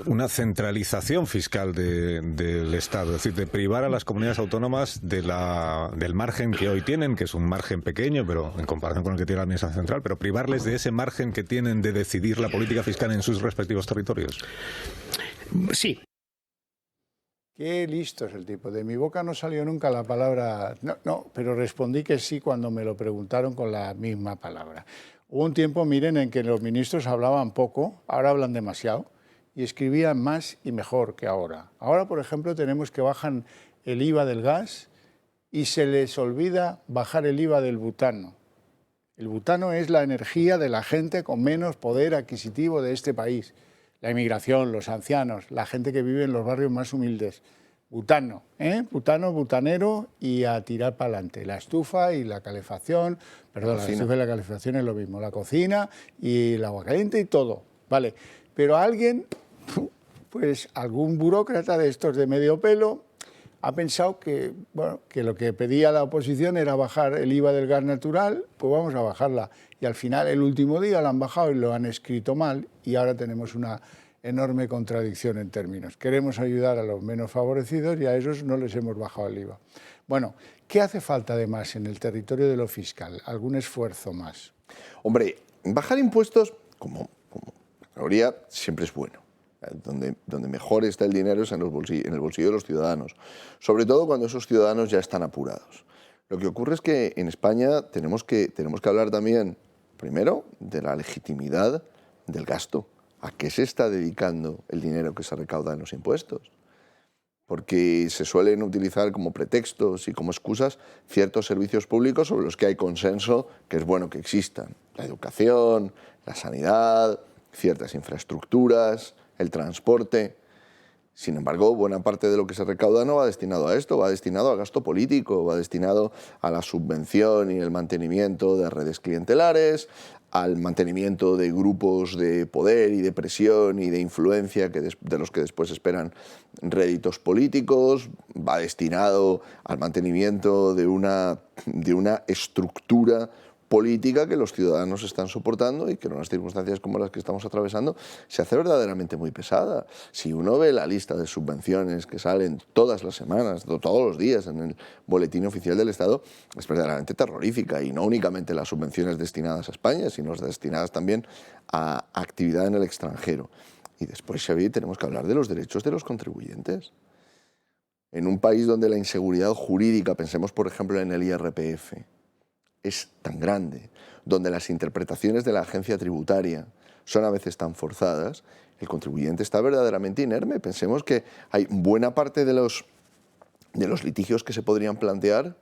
una centralización fiscal del Estado? Es decir, de privar a las comunidades autónomas del margen que hoy tienen, que es un margen pequeño, pero en comparación con el que tiene la Administración Central, pero privarles de ese margen que tienen de decidir la política fiscal en sus respectivos territorios? Sí. Qué listo es el tipo. De mi boca no salió nunca la palabra... No, pero respondí que sí cuando me lo preguntaron con la misma palabra. Hubo un tiempo, miren, en que los ministros hablaban poco, ahora hablan demasiado, y escribían más y mejor que ahora. Ahora, por ejemplo, tenemos que bajan el IVA del gas y se les olvida bajar el IVA del butano. El butano es la energía de la gente con menos poder adquisitivo de este país. La inmigración, los ancianos, la gente que vive en los barrios más humildes. Butano, butano, butanero y a tirar para adelante. La estufa y la calefacción, perdón, la estufa y la calefacción es lo mismo. La cocina y el agua caliente y todo, ¿vale? Pero alguien, pues algún burócrata de estos de medio pelo, ha pensado que, bueno, que lo que pedía la oposición era bajar el IVA del gas natural, pues vamos a bajarla. Y al final, el último día la han bajado y lo han escrito mal y ahora tenemos una enorme contradicción en términos. Queremos ayudar a los menos favorecidos y a esos no les hemos bajado el IVA. Bueno, ¿qué hace falta además en el territorio de lo fiscal? ¿Algún esfuerzo más? Hombre, bajar impuestos, como teoría, siempre es bueno. Donde mejor está el dinero es en el bolsillo de los ciudadanos, sobre todo cuando esos ciudadanos ya están apurados. Lo que ocurre es que en España tenemos que hablar también, primero, de la legitimidad del gasto. ¿A qué se está dedicando el dinero que se recauda en los impuestos? Porque se suelen utilizar como pretextos y como excusas ciertos servicios públicos sobre los que hay consenso que es bueno que existan. La educación, la sanidad, ciertas infraestructuras, el transporte. Sin embargo, buena parte de lo que se recauda no va destinado a esto, va destinado a gasto político, va destinado a la subvención y el mantenimiento de redes clientelares, al mantenimiento de grupos de poder y de presión y de influencia de los que después esperan réditos políticos, va destinado al mantenimiento de una estructura política que los ciudadanos están soportando y que en unas circunstancias como las que estamos atravesando se hace verdaderamente muy pesada. Si uno ve la lista de subvenciones que salen todas las semanas, todos los días en el Boletín Oficial del Estado, es verdaderamente terrorífica, y no únicamente las subvenciones destinadas a España, sino destinadas también a actividad en el extranjero. Y después, Xavi, tenemos que hablar de los derechos de los contribuyentes. En un país donde la inseguridad jurídica, pensemos por ejemplo en el IRPF, es tan grande, donde las interpretaciones de la agencia tributaria son a veces tan forzadas, el contribuyente está verdaderamente inerme. Pensemos que hay buena parte de los litigios que se podrían plantear,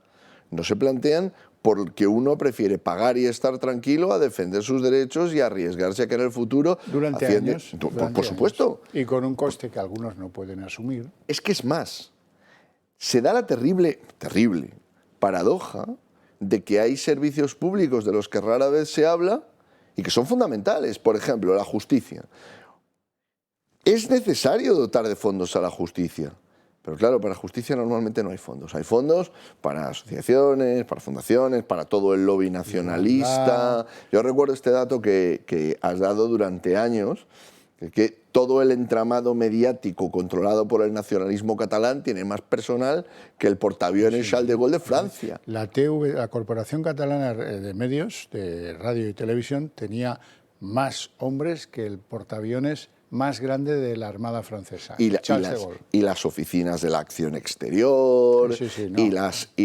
no se plantean porque uno prefiere pagar y estar tranquilo a defender sus derechos y arriesgarse a que en el futuro... Durante años. Por supuesto. Y con un coste que algunos no pueden asumir. Es que es más, se da la terrible paradoja de que hay servicios públicos de los que rara vez se habla y que son fundamentales. Por ejemplo, la justicia. Es necesario dotar de fondos a la justicia. Pero claro, para justicia normalmente no hay fondos. Hay fondos para asociaciones, para fundaciones, para todo el lobby nacionalista. Yo recuerdo este dato que has dado durante años, que todo el entramado mediático controlado por el nacionalismo catalán tiene más personal que el portaaviones Charles de Gaulle de Francia. La TV, la Corporación Catalana de Medios, de Radio y Televisión, tenía más hombres que el portaaviones más grande de la Armada Francesa, Y las oficinas de la acción exterior, y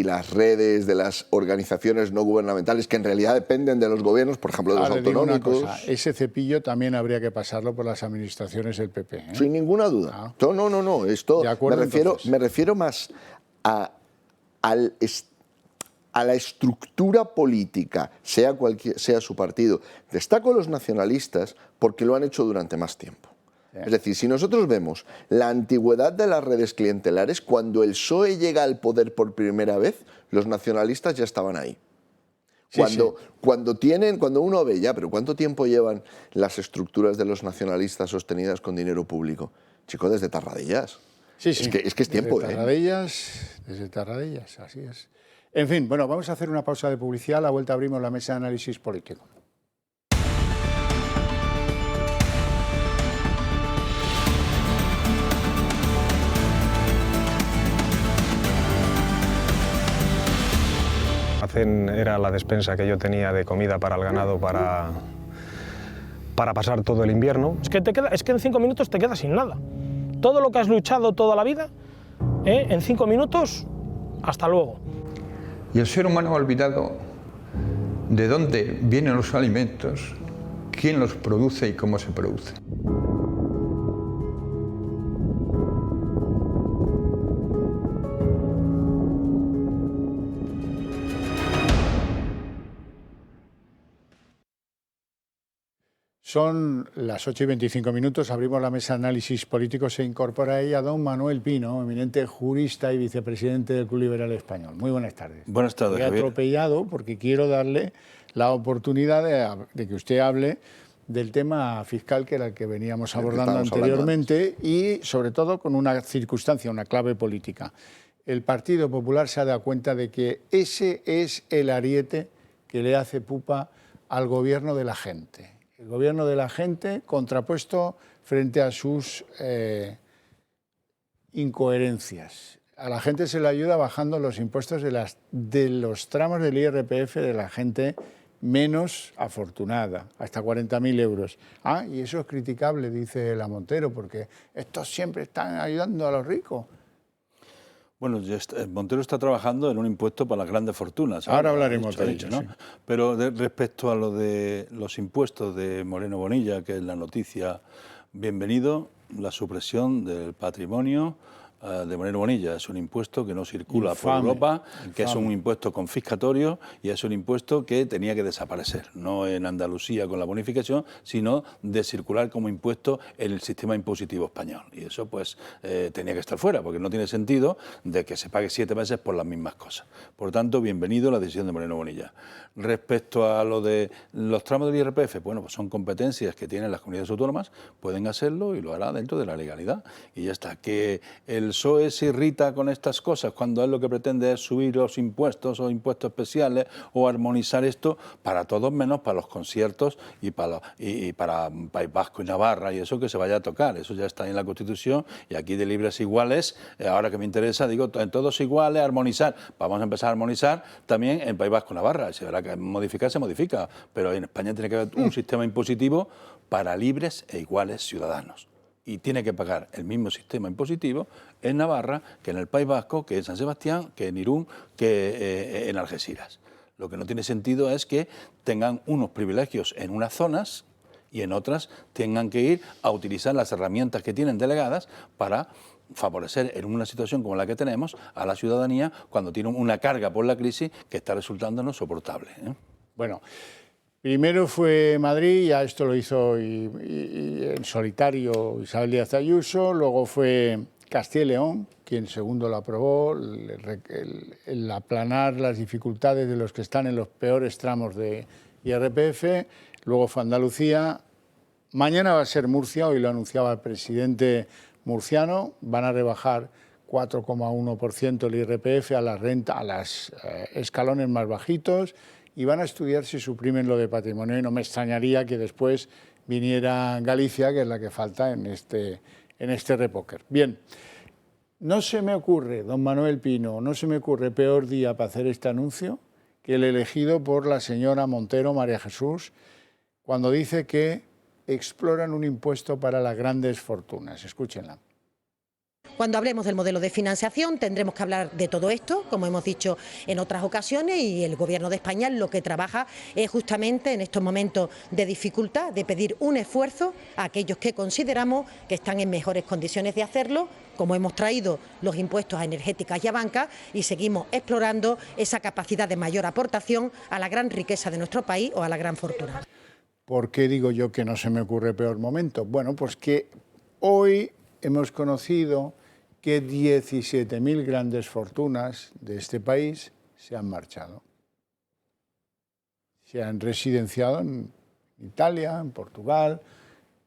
las redes de las organizaciones no gubernamentales que en realidad dependen de los gobiernos, por ejemplo, de los autonómicos. Ese cepillo también habría que pasarlo por las administraciones del PP. Sin ninguna duda. No. Esto me refiero más a la estructura política, sea su partido. Destaco a los nacionalistas porque lo han hecho durante más tiempo. Es decir, si nosotros vemos la antigüedad de las redes clientelares, cuando el PSOE llega al poder por primera vez, los nacionalistas ya estaban ahí. Cuando uno ve ya, pero ¿cuánto tiempo llevan las estructuras de los nacionalistas sostenidas con dinero público? Chico, desde Tarradellas. Es que es tiempo, Desde Tarradellas, así es. En fin, bueno, vamos a hacer una pausa de publicidad. A la vuelta abrimos la mesa de análisis político. Era la despensa que yo tenía de comida para el ganado para pasar todo el invierno. Es que en 5 minutos te quedas sin nada. Todo lo que has luchado toda la vida, en 5 minutos, hasta luego. Y el ser humano ha olvidado de dónde vienen los alimentos, quién los produce y cómo se produce. Son las 8:25, abrimos la mesa de análisis político, se incorpora a ella don Manuel Pino, eminente jurista y vicepresidente del Club Liberal Español. Muy buenas tardes. Buenas tardes, Javier. He atropellado porque quiero darle la oportunidad de que usted hable del tema fiscal que era el que veníamos abordando anteriormente y sobre todo con una circunstancia, una clave política. El Partido Popular se ha dado cuenta de que ese es el ariete que le hace pupa al gobierno de la gente. El gobierno de la gente contrapuesto frente a sus incoherencias. A la gente se le ayuda bajando los impuestos de los tramos del IRPF de la gente menos afortunada, hasta 40.000 euros. Y eso es criticable, dice la Montero, porque estos siempre están ayudando a los ricos. Bueno, Montero está trabajando en un impuesto para las grandes fortunas. Ahora hablaremos de ello, ¿no? Sí. Pero respecto a lo de los impuestos de Moreno Bonilla, que es la noticia, bienvenido, la supresión del patrimonio de Moreno Bonilla. Es un impuesto que no circula por Europa, que es un impuesto confiscatorio y es un impuesto que tenía que desaparecer, no en Andalucía con la bonificación, sino de circular como impuesto en el sistema impositivo español. Y eso pues tenía que estar fuera, porque no tiene sentido de que se pague 7 meses por las mismas cosas. Por tanto, bienvenido a la decisión de Moreno Bonilla. Respecto a lo de los tramos del IRPF, bueno, pues son competencias que tienen las comunidades autónomas, pueden hacerlo y lo hará dentro de la legalidad. Y ya está. Que el PSOE se irrita con estas cosas cuando él lo que pretende es subir los impuestos o impuestos especiales o armonizar esto para todos menos para los conciertos y para País Vasco y Navarra y eso que se vaya a tocar. Eso ya está en la Constitución y aquí de libres iguales, ahora que me interesa, digo, en todos iguales, armonizar. Vamos a empezar a armonizar también en País Vasco y Navarra. Si habrá que modificar, se modifica, pero en España tiene que haber un sistema impositivo para libres e iguales ciudadanos. Y tiene que pagar el mismo sistema impositivo en Navarra que en el País Vasco, que en San Sebastián, que en Irún, que en Algeciras. Lo que no tiene sentido es que tengan unos privilegios en unas zonas y en otras tengan que ir a utilizar las herramientas que tienen delegadas para favorecer en una situación como la que tenemos a la ciudadanía cuando tiene una carga por la crisis que está resultando no soportable. Bueno. Primero fue Madrid, ya esto lo hizo en solitario Isabel Díaz Ayuso, luego fue Castilla y León, quien segundo lo aprobó, el aplanar las dificultades de los que están en los peores tramos de IRPF, luego fue Andalucía, mañana va a ser Murcia, hoy lo anunciaba el presidente murciano, van a rebajar 4,1% el IRPF a la renta, a los escalones más bajitos, y van a estudiar si suprimen lo de patrimonio, y no me extrañaría que después viniera Galicia, que es la que falta en este repóquer. Bien, no se me ocurre, don Manuel Pino, no se me ocurre peor día para hacer este anuncio que el elegido por la señora Montero, María Jesús, cuando dice que exploran un impuesto para las grandes fortunas. Escúchenla. Cuando hablemos del modelo de financiación tendremos que hablar de todo esto, como hemos dicho en otras ocasiones, y el Gobierno de España lo que trabaja es justamente en estos momentos de dificultad, de pedir un esfuerzo a aquellos que consideramos que están en mejores condiciones de hacerlo, como hemos traído los impuestos a energéticas y a bancas, y seguimos explorando esa capacidad de mayor aportación a la gran riqueza de nuestro país o a la gran fortuna. ¿Por qué digo yo que no se me ocurre peor momento? Bueno, pues que hoy hemos conocido que 17.000 grandes fortunas de este país se han marchado. Se han residenciado en Italia, en Portugal,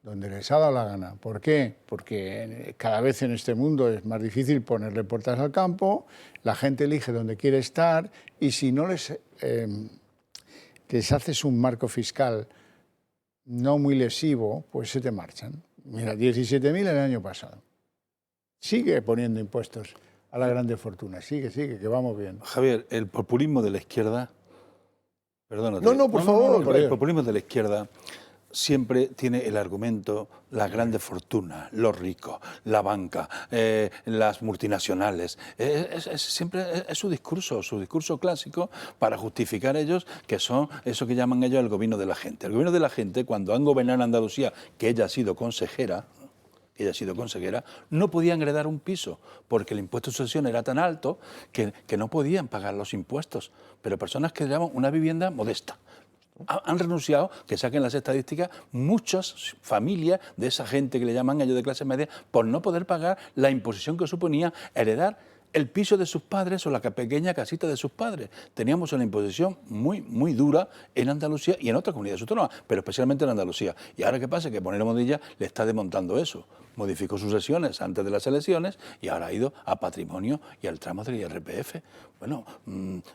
donde les ha dado la gana. ¿Por qué? Porque cada vez en este mundo es más difícil ponerle puertas al campo, la gente elige donde quiere estar, y si no les haces un marco fiscal no muy lesivo, pues se te marchan. Mira, 17.000 el año pasado. Sigue poniendo impuestos a las grandes fortunas, sigue, que vamos bien. Javier, el populismo de la izquierda, perdónate. No, por favor. El populismo de la izquierda siempre tiene el argumento, las grandes fortunas, los ricos, la banca, las multinacionales. Siempre es su discurso clásico para justificar ellos que son eso que llaman ellos el gobierno de la gente. El gobierno de la gente, cuando han gobernado en Andalucía, que ella ha sido consejera, no podían heredar un piso porque el impuesto de sucesión era tan alto que no podían pagar los impuestos. Pero personas que heredaban una vivienda modesta han renunciado, que saquen las estadísticas, muchas familias de esa gente que le llaman ellos de clase media, por no poder pagar la imposición que suponía heredar el piso de sus padres o la pequeña casita de sus padres. Teníamos una imposición muy dura en Andalucía y en otras comunidades autónomas, pero especialmente en Andalucía. Y ahora, ¿qué pasa? Que Monero Bonilla le está desmontando eso. Modificó sus sesiones antes de las elecciones y ahora ha ido a patrimonio y al tramo del IRPF. Bueno,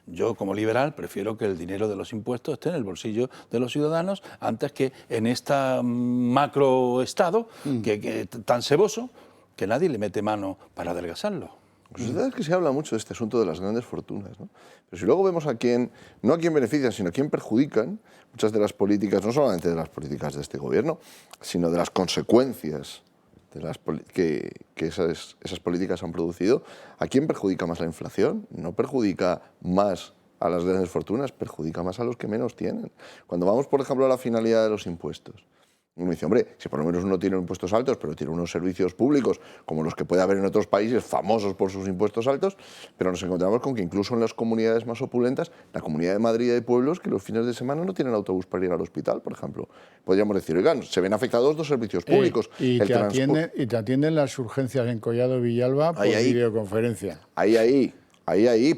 yo como liberal prefiero que el dinero de los impuestos esté en el bolsillo de los ciudadanos antes que en este macroestado que tan ceboso que nadie le mete mano para adelgazarlo. Pues es que se habla mucho de este asunto de las grandes fortunas, ¿no? Pero si luego vemos no a quién benefician, sino a quién perjudican, muchas de las políticas, no solamente de las políticas de este gobierno, sino de las consecuencias que esas políticas han producido, ¿a quién perjudica más la inflación? No perjudica más a las grandes fortunas, perjudica más a los que menos tienen. Cuando vamos, por ejemplo, a la finalidad de los impuestos, uno dice, hombre, si por lo menos uno tiene impuestos altos, pero tiene unos servicios públicos como los que puede haber en otros países famosos por sus impuestos altos, pero nos encontramos con que incluso en las comunidades más opulentas, la Comunidad de Madrid hay pueblos que los fines de semana no tienen autobús para ir al hospital, por ejemplo. Podríamos decir, oigan, se ven afectados dos servicios públicos. Y te atienden las urgencias en Collado Villalba por videoconferencia. Ahí.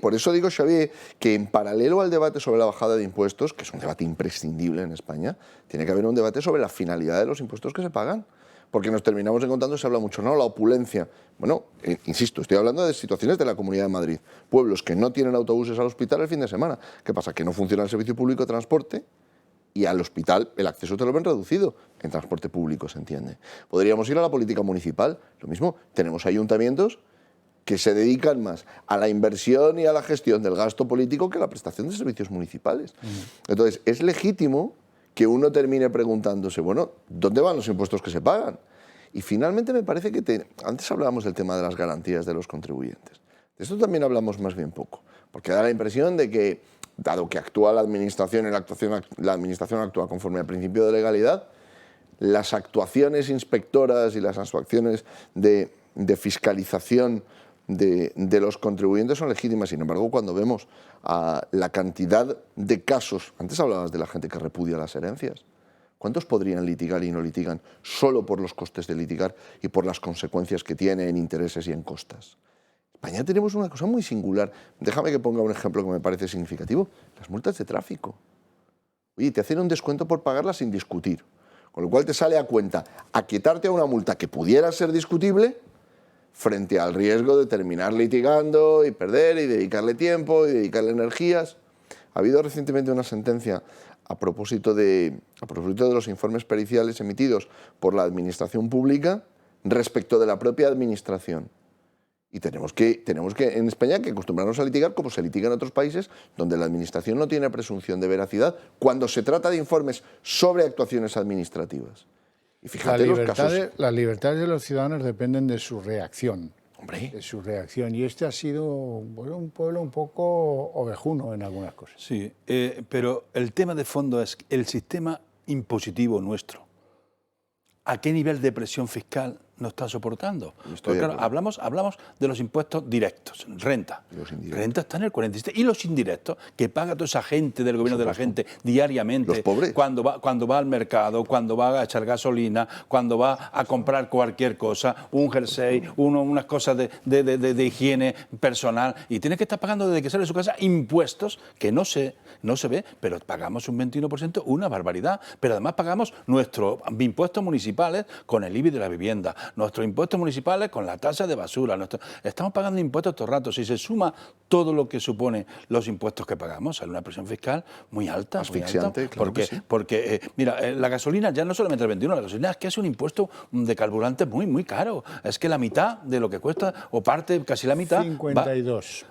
Por eso digo, Xavier, que en paralelo al debate sobre la bajada de impuestos, que es un debate imprescindible en España, tiene que haber un debate sobre la finalidad de los impuestos que se pagan. Porque nos terminamos encontrando, se habla mucho, no, la opulencia. Bueno, insisto, estoy hablando de situaciones de la Comunidad de Madrid. Pueblos que no tienen autobuses al hospital el fin de semana. ¿Qué pasa? Que no funciona el servicio público de transporte y al hospital el acceso te lo ven reducido. En transporte público, se entiende. Podríamos ir a la política municipal. Lo mismo, tenemos ayuntamientos que se dedican más a la inversión y a la gestión del gasto político que a la prestación de servicios municipales. Entonces, es legítimo que uno termine preguntándose, bueno, ¿dónde van los impuestos que se pagan? Y finalmente me parece que antes hablábamos del tema de las garantías de los contribuyentes. De esto también hablamos más bien poco, porque da la impresión de que, dado que actúa la administración y la administración actúa conforme al principio de legalidad, las actuaciones inspectoras y las actuaciones de fiscalización de los contribuyentes son legítimas. Sin embargo, cuando vemos la cantidad de casos, antes hablabas de la gente que repudia las herencias, ¿cuántos podrían litigar y no litigan solo por los costes de litigar y por las consecuencias que tiene en intereses y en costas? En España tenemos una cosa muy singular. Déjame que ponga un ejemplo que me parece significativo. Las multas de tráfico. Oye, te hacen un descuento por pagarla sin discutir. Con lo cual te sale a cuenta aquietarte a una multa que pudiera ser discutible frente al riesgo de terminar litigando y perder y dedicarle tiempo y dedicarle energías. Ha habido recientemente una sentencia a propósito de los informes periciales emitidos por la Administración Pública respecto de la propia Administración. Y tenemos que en España que acostumbrarnos a litigar como se litiga en otros países donde la Administración no tiene presunción de veracidad cuando se trata de informes sobre actuaciones administrativas. Y fíjate los casos. Las libertades de los ciudadanos dependen de su reacción. Hombre. De su reacción. Y este ha sido un pueblo un poco ovejuno en algunas cosas. Sí, pero el tema de fondo es el sistema impositivo nuestro. ¿A qué nivel de presión fiscal nos está soportando? Porque, claro, hablamos de los impuestos directos, renta. Renta está en el 47. Y los indirectos, que paga toda esa gente del gobierno de la gente diariamente. Los pobres. Cuando va al mercado, cuando va a echar gasolina, cuando va a comprar cualquier cosa, un jersey, unas cosas de higiene personal. Y tiene que estar pagando desde que sale de su casa impuestos que no se ve, pero pagamos un 21%, una barbaridad. Pero además pagamos nuestros impuestos municipales con el IBI de la vivienda, nuestros impuestos municipales con la tasa de basura. Estamos pagando impuestos todo el rato. Si se suma todo lo que supone los impuestos que pagamos, sale una presión fiscal muy alta. Asfixiante, muy alta, claro que sí. Porque mira, la gasolina ya no solamente el 21, la gasolina es que es un impuesto de carburante muy, muy caro. Es que la mitad de lo que cuesta, o parte, casi la mitad... 52.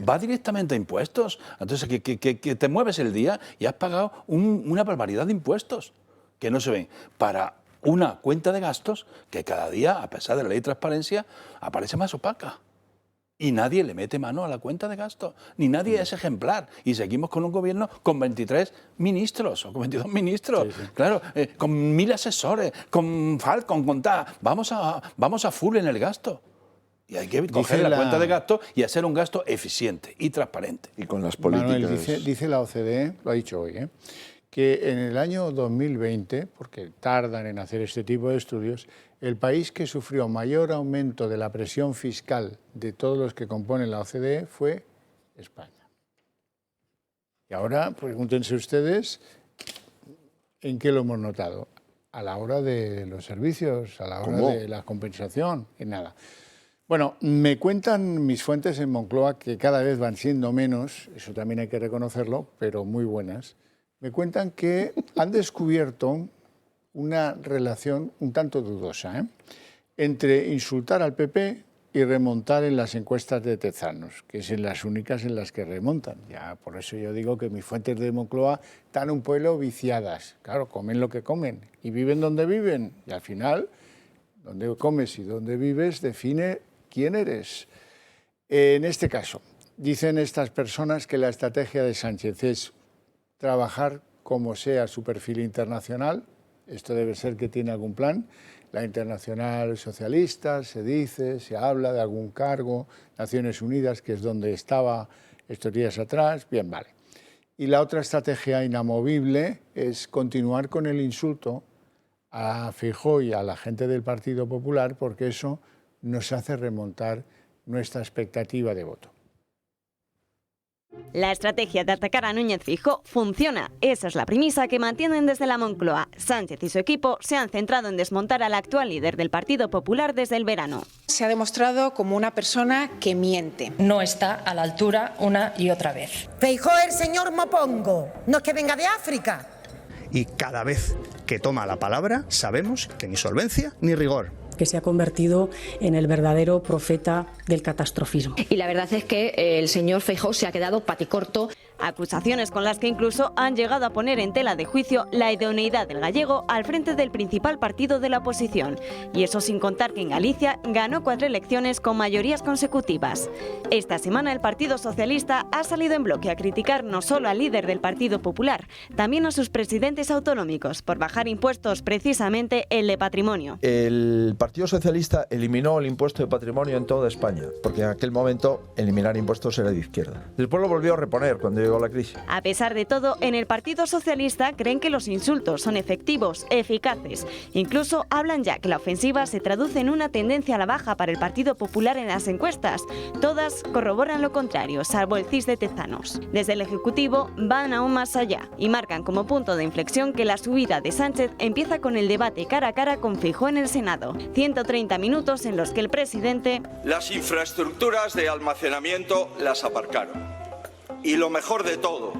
Va directamente a impuestos. Entonces, que te mueves el día y has pagado una barbaridad de impuestos que no se ven para una cuenta de gastos que cada día, a pesar de la ley de transparencia, aparece más opaca. Y nadie le mete mano a la cuenta de gastos, ni nadie es ejemplar. Y seguimos con un gobierno con 23 ministros, o con 22 ministros, sí. Claro, con 1000 asesores, con Falcon, con tal. Vamos a full en el gasto. Y hay que coger la cuenta de gasto y hacer un gasto eficiente y transparente. Y con las políticas... Manuel, dice la OCDE, lo ha dicho hoy, que en el año 2020, porque tardan en hacer este tipo de estudios, el país que sufrió mayor aumento de la presión fiscal de todos los que componen la OCDE fue España. Y ahora, pregúntense ustedes, ¿en qué lo hemos notado? A la hora de los servicios, a la hora de la compensación, en nada. Bueno, me cuentan mis fuentes en Moncloa que cada vez van siendo menos, eso también hay que reconocerlo, pero muy buenas. Me cuentan que han descubierto una relación un tanto dudosa entre insultar al PP y remontar en las encuestas de Tezanos, que son las únicas en las que remontan. Ya por eso yo digo que mis fuentes de Moncloa están un pueblo viciadas. Claro, comen lo que comen y viven donde viven. Y al final, donde comes y donde vives define quién eres. En este caso, dicen estas personas que la estrategia de Sánchez es trabajar como sea su perfil internacional. Esto debe ser que tiene algún plan. La Internacional Socialista, se dice, se habla de algún cargo, Naciones Unidas, que es donde estaba estos días atrás. Bien, vale. Y la otra estrategia inamovible es continuar con el insulto a Feijóo y a la gente del Partido Popular, porque eso nos hace remontar nuestra expectativa de voto. La estrategia de atacar a Núñez Feijóo funciona. Esa es la premisa que mantienen desde la Moncloa. Sánchez y su equipo se han centrado en desmontar al actual líder del Partido Popular desde el verano. Se ha demostrado como una persona que miente. No está a la altura una y otra vez. Feijóo es el señor Mopongo, no es que venga de África. Y cada vez que toma la palabra sabemos que ni solvencia ni rigor. Que se ha convertido en el verdadero profeta del catastrofismo. Y la verdad es que el señor Feijóo se ha quedado paticorto. Acusaciones con las que incluso han llegado a poner en tela de juicio la idoneidad del gallego al frente del principal partido de la oposición. Y eso sin contar que en Galicia ganó 4 elecciones con mayorías consecutivas. Esta semana el Partido Socialista ha salido en bloque a criticar no solo al líder del Partido Popular, también a sus presidentes autonómicos por bajar impuestos, precisamente el de patrimonio. El Partido Socialista eliminó el impuesto de patrimonio en toda España, porque en aquel momento eliminar impuestos era de izquierda. Después lo volvió a reponer cuando llegó la crisis. A pesar de todo, en el Partido Socialista creen que los insultos son efectivos, eficaces. Incluso hablan ya que la ofensiva se traduce en una tendencia a la baja para el Partido Popular en las encuestas. Todas corroboran lo contrario, salvo el CIS de Tezanos. Desde el Ejecutivo van aún más allá y marcan como punto de inflexión que la subida de Sánchez empieza con el debate cara a cara con Feijóo en el Senado. 130 minutos en los que el presidente... Las infraestructuras de almacenamiento las aparcaron. Y lo mejor de todo,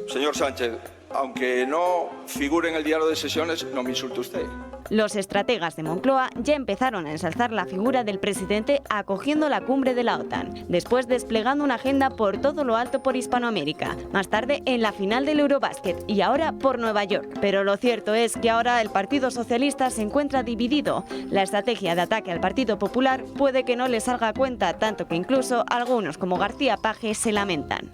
señor Sánchez, aunque no figure en el diario de sesiones, no me insulte usted. Los estrategas de Moncloa ya empezaron a ensalzar la figura del presidente acogiendo la cumbre de la OTAN, después desplegando una agenda por todo lo alto por Hispanoamérica, más tarde en la final del Eurobasket y ahora por Nueva York. Pero lo cierto es que ahora el Partido Socialista se encuentra dividido. La estrategia de ataque al Partido Popular puede que no le salga a cuenta, tanto que incluso algunos como García Paje se lamentan.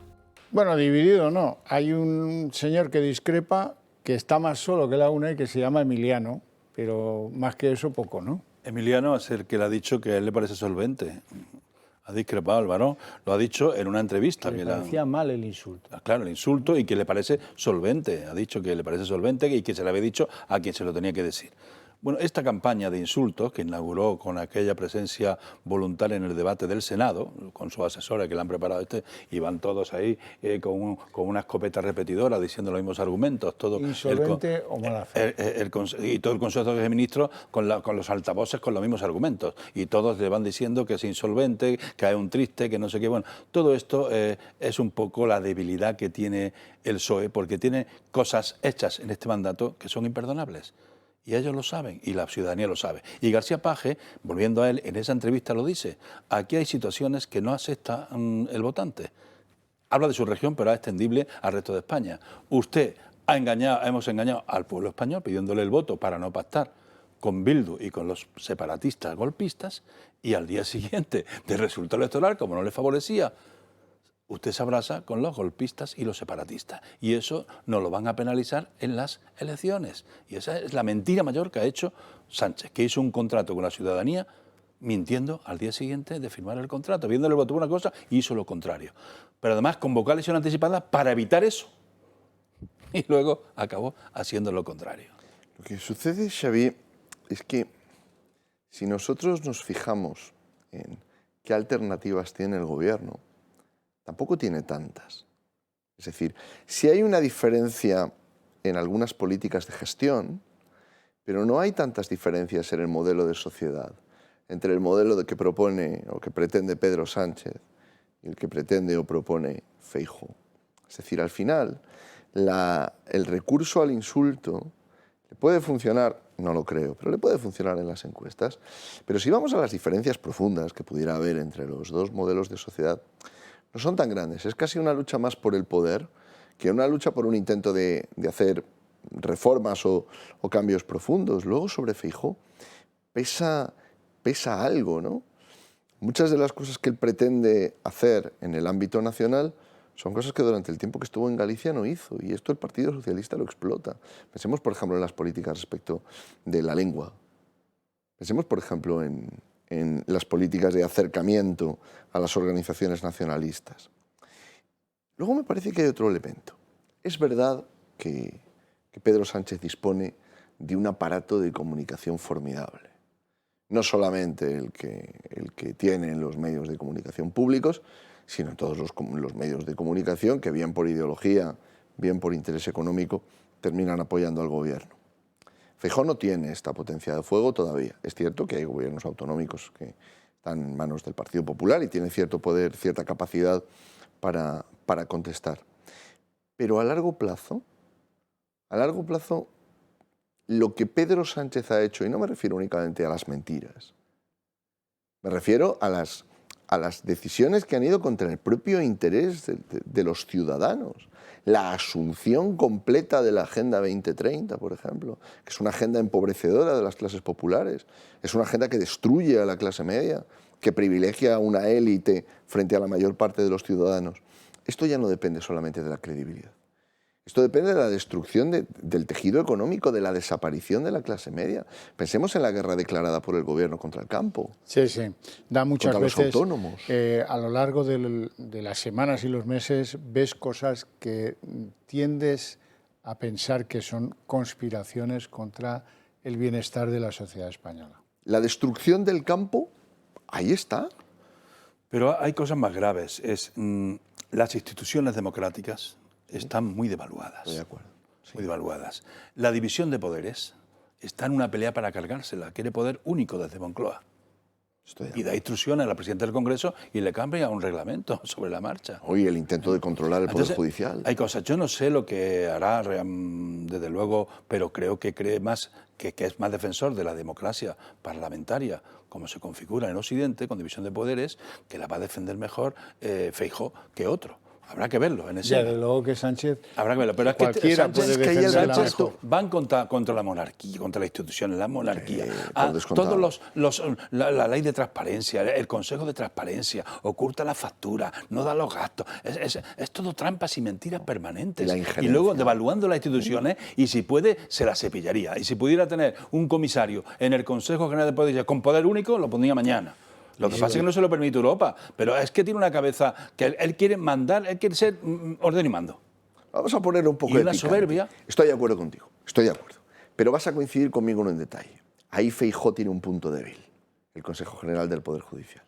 Bueno, dividido no. Hay un señor que discrepa, que está más solo que la UNE, que se llama Emiliano, pero más que eso poco, ¿no? Emiliano es el que le ha dicho que a él le parece solvente. Ha discrepado Álvaro, lo ha dicho en una entrevista. Le parecía mal el insulto. Claro, el insulto, y que le parece solvente. Ha dicho que le parece solvente y que se le había dicho a quien se lo tenía que decir. Bueno, esta campaña de insultos que inauguró con aquella presencia voluntaria en el debate del Senado, con su asesora que le han preparado y van todos ahí con una escopeta repetidora diciendo los mismos argumentos. Todo insolvente o mala fe. Y todo el Consejo de Ministros con los altavoces con los mismos argumentos. Y todos le van diciendo que es insolvente, que es un triste, que no sé qué. Bueno, todo esto es un poco la debilidad que tiene el PSOE, porque tiene cosas hechas en este mandato que son imperdonables. Y ellos lo saben, y la ciudadanía lo sabe. Y García Paje, volviendo a él, en esa entrevista lo dice, aquí hay situaciones que no acepta el votante. Habla de su región, pero es extendible al resto de España. Usted hemos engañado al pueblo español pidiéndole el voto para no pactar con Bildu y con los separatistas golpistas, y al día siguiente del resultado electoral, como no le favorecía, usted se abraza con los golpistas y los separatistas. Y eso nos lo van a penalizar en las elecciones. Y esa es la mentira mayor que ha hecho Sánchez, que hizo un contrato con la ciudadanía mintiendo al día siguiente de firmar el contrato. Viéndole el voto una cosa, hizo lo contrario. Pero además convocó a elecciones anticipadas para evitar eso. Y luego acabó haciendo lo contrario. Lo que sucede, Xavi, es que si nosotros nos fijamos en qué alternativas tiene el gobierno, tampoco tiene tantas. Es decir, sí hay una diferencia en algunas políticas de gestión, pero no hay tantas diferencias en el modelo de sociedad entre el modelo que propone o que pretende Pedro Sánchez y el que pretende o propone Feijóo. Es decir, al final, el recurso al insulto le puede funcionar, no lo creo, pero le puede funcionar en las encuestas. Pero si vamos a las diferencias profundas que pudiera haber entre los dos modelos de sociedad, no son tan grandes. Es casi una lucha más por el poder que una lucha por un intento de hacer reformas o cambios profundos. Luego, sobre Feijóo, pesa algo, ¿no? Muchas de las cosas que él pretende hacer en el ámbito nacional son cosas que durante el tiempo que estuvo en Galicia no hizo, y esto el Partido Socialista lo explota. Pensemos, por ejemplo, en las políticas respecto de la lengua. Pensemos, por ejemplo, en las políticas de acercamiento a las organizaciones nacionalistas. Luego me parece que hay otro elemento. Es verdad que Pedro Sánchez dispone de un aparato de comunicación formidable. No solamente el que tienen los medios de comunicación públicos, sino todos los medios de comunicación que, bien por ideología, bien por interés económico, terminan apoyando al gobierno. Feijóo no tiene esta potencia de fuego todavía. Es cierto que hay gobiernos autonómicos que están en manos del Partido Popular y tienen cierto poder, cierta capacidad para contestar. Pero a largo plazo, lo que Pedro Sánchez ha hecho, y no me refiero únicamente a las mentiras, me refiero a las decisiones que han ido contra el propio interés de los ciudadanos. La asunción completa de la Agenda 2030, por ejemplo, que es una agenda empobrecedora de las clases populares, es una agenda que destruye a la clase media, que privilegia a una élite frente a la mayor parte de los ciudadanos. Esto ya no depende solamente de la credibilidad. Esto depende de la destrucción del tejido económico, de la desaparición de la clase media. Pensemos en la guerra declarada por el gobierno contra el campo. Sí, sí. Da muchas contra veces, los autónomos. A lo largo de las semanas y los meses, ves cosas que tiendes a pensar que son conspiraciones contra el bienestar de la sociedad española. La destrucción del campo, ahí está. Pero hay cosas más graves. Las instituciones democráticas están muy devaluadas. Estoy de acuerdo. Sí. Muy devaluadas. La división de poderes está en una pelea para cargársela. Quiere poder único desde Moncloa. Y da instrucciones a la presidenta del Congreso y le cambia un reglamento sobre la marcha. Hoy el intento de controlar el Poder Judicial. Hay cosas. Yo no sé lo que hará, desde luego, pero creo que cree más que es más defensor de la democracia parlamentaria, como se configura en Occidente, con división de poderes, que la va a defender mejor Feijóo que otro. Habrá que verlo en ese. Ya, de luego que Sánchez. Habrá que verlo, pero es que cualquiera Sánchez, puede defender Sánchez van contra la monarquía, contra las instituciones, la monarquía. Todos la ley de transparencia, el Consejo de Transparencia, oculta la factura, no da los gastos. Es todo trampas y mentiras permanentes. Y luego devaluando las instituciones, y si puede, se las cepillaría. Y si pudiera tener un comisario en el Consejo General de Poder con poder único, lo pondría mañana. Lo que pasa es que no se lo permite Europa, pero es que tiene una cabeza que él quiere mandar, él quiere ser orden y mando. Vamos a poner un poco de una soberbia. Estoy de acuerdo contigo, estoy de acuerdo. Pero vas a coincidir conmigo en un detalle. Ahí Feijóo tiene un punto débil, el Consejo General del Poder Judicial.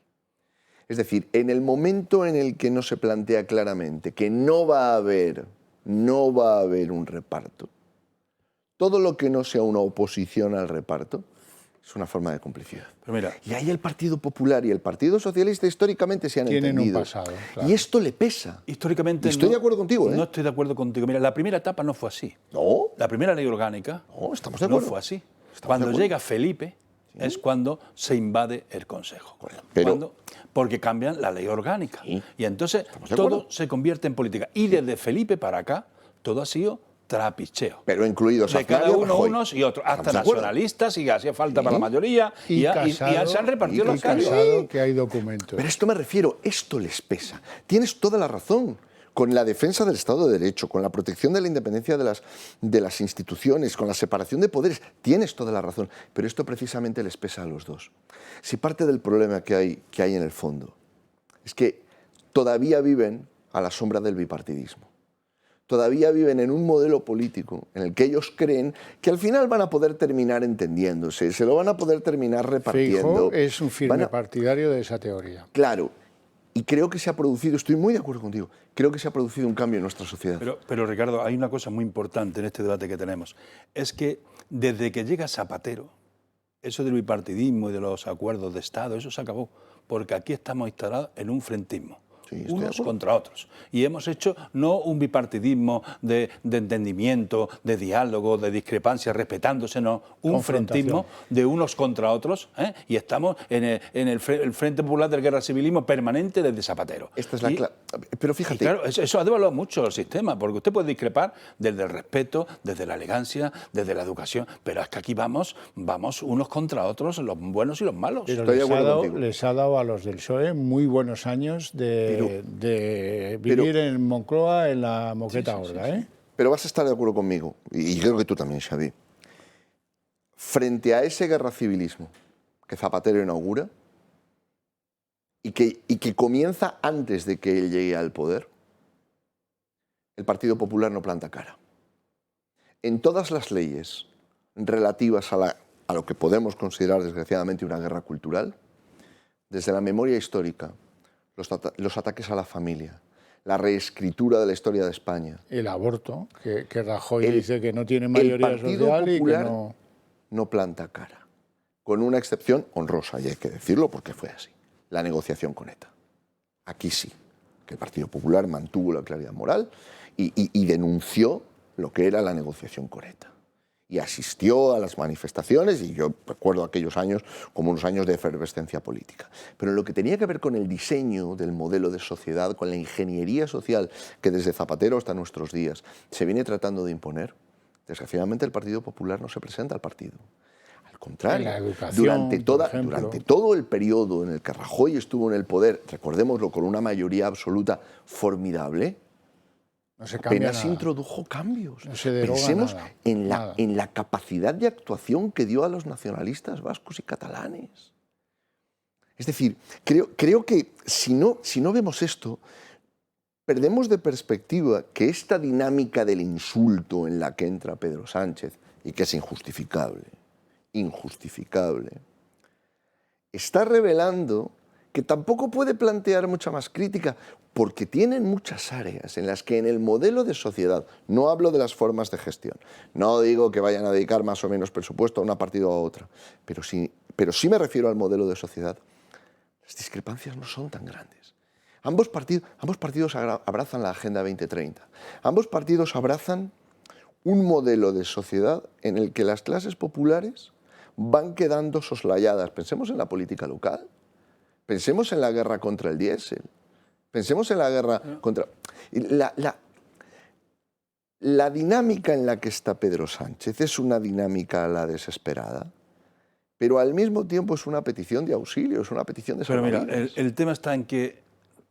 Es decir, en el momento en el que no se plantea claramente que no va a haber un reparto, todo lo que no sea una oposición al reparto, es una forma de complicidad. Pero mira, y ahí el Partido Popular y el Partido Socialista históricamente se han entendido. Un pasado, claro. Y esto le pesa. Históricamente estoy de acuerdo contigo. No estoy de acuerdo contigo. Mira, la primera etapa no fue así. No. La primera ley orgánica estamos de acuerdo. No fue así. Cuando llega Felipe es cuando se invade el Consejo. Porque cambian la ley orgánica. Y entonces todo se convierte en política. Y desde Felipe para acá todo ha sido trapicheo. Pero incluidos de cada uno unos y otros, hasta nacionalistas, y hacía falta para la mayoría, y ya se han repartido los cargos. Que hay documentos. Pero esto me refiero, esto les pesa. Tienes toda la razón. Con la defensa del Estado de Derecho, con la protección de la independencia de las instituciones, con la separación de poderes, tienes toda la razón. Pero esto precisamente les pesa a los dos. Si parte del problema que hay en el fondo es que todavía viven a la sombra del bipartidismo. Todavía viven en un modelo político en el que ellos creen que al final van a poder terminar entendiéndose, se lo van a poder terminar repartiendo. Feijóo es un firme partidario de esa teoría. Claro, y creo que se ha producido, estoy muy de acuerdo contigo, creo que se ha producido un cambio en nuestra sociedad. Pero Ricardo, hay una cosa muy importante en este debate que tenemos, es que desde que llega Zapatero, eso del bipartidismo y de los acuerdos de Estado, eso se acabó, porque aquí estamos instalados en un frentismo. Unos contra otros. Y hemos hecho no un bipartidismo de entendimiento, de diálogo, de discrepancia, respetándose, no, un frentismo de unos contra otros, y estamos en el Frente Popular del Guerra Civilismo permanente desde Zapatero. Esta es la pero fíjate. Claro, eso ha devaluado mucho el sistema, porque usted puede discrepar desde el respeto, desde la elegancia, desde la educación, pero es que aquí vamos unos contra otros, los buenos y los malos. Pero les ha dado a los del PSOE muy buenos años de vivir en Moncloa, en la moqueta gorda. Pero vas a estar de acuerdo conmigo, y creo que tú también, Xavi. Frente a ese guerra civilismo que Zapatero inaugura y que comienza antes de que él llegue al poder, el Partido Popular no planta cara. En todas las leyes relativas a lo que podemos considerar desgraciadamente una guerra cultural, desde la memoria histórica, los ataques a la familia, la reescritura de la historia de España. El aborto, que Rajoy dice que no tiene mayoría social y que no planta cara. Con una excepción honrosa, y hay que decirlo porque fue así, la negociación con ETA. Aquí sí, que el Partido Popular mantuvo la claridad moral y denunció lo que era la negociación con ETA. Y asistió a las manifestaciones, y yo recuerdo aquellos años como unos años de efervescencia política. Pero en lo que tenía que ver con el diseño del modelo de sociedad, con la ingeniería social que desde Zapatero hasta nuestros días se viene tratando de imponer, desgraciadamente el Partido Popular no se presenta al partido. Al contrario, durante todo el periodo en el que Rajoy estuvo en el poder, recordémoslo, con una mayoría absoluta formidable, No se cambia apenas nada. introdujo cambios. No se deroga Pensemos nada. en la capacidad de actuación que dio a los nacionalistas vascos y catalanes. Es decir, creo que si no vemos esto, perdemos de perspectiva que esta dinámica del insulto en la que entra Pedro Sánchez, y que es injustificable, está revelando que tampoco puede plantear mucha más crítica, porque tienen muchas áreas en las que en el modelo de sociedad, no hablo de las formas de gestión, no digo que vayan a dedicar más o menos presupuesto a una partida o a otra, pero sí me refiero al modelo de sociedad. Las discrepancias no son tan grandes. Ambos partidos abrazan la Agenda 2030. Ambos partidos abrazan un modelo de sociedad en el que las clases populares van quedando soslayadas. Pensemos en la política local, pensemos en la guerra contra el diésel, pensemos en la guerra contra... La dinámica en la que está Pedro Sánchez es una dinámica a la desesperada, pero al mismo tiempo es una petición de auxilio, es una petición de salvavidas. Pero mira, el tema está en que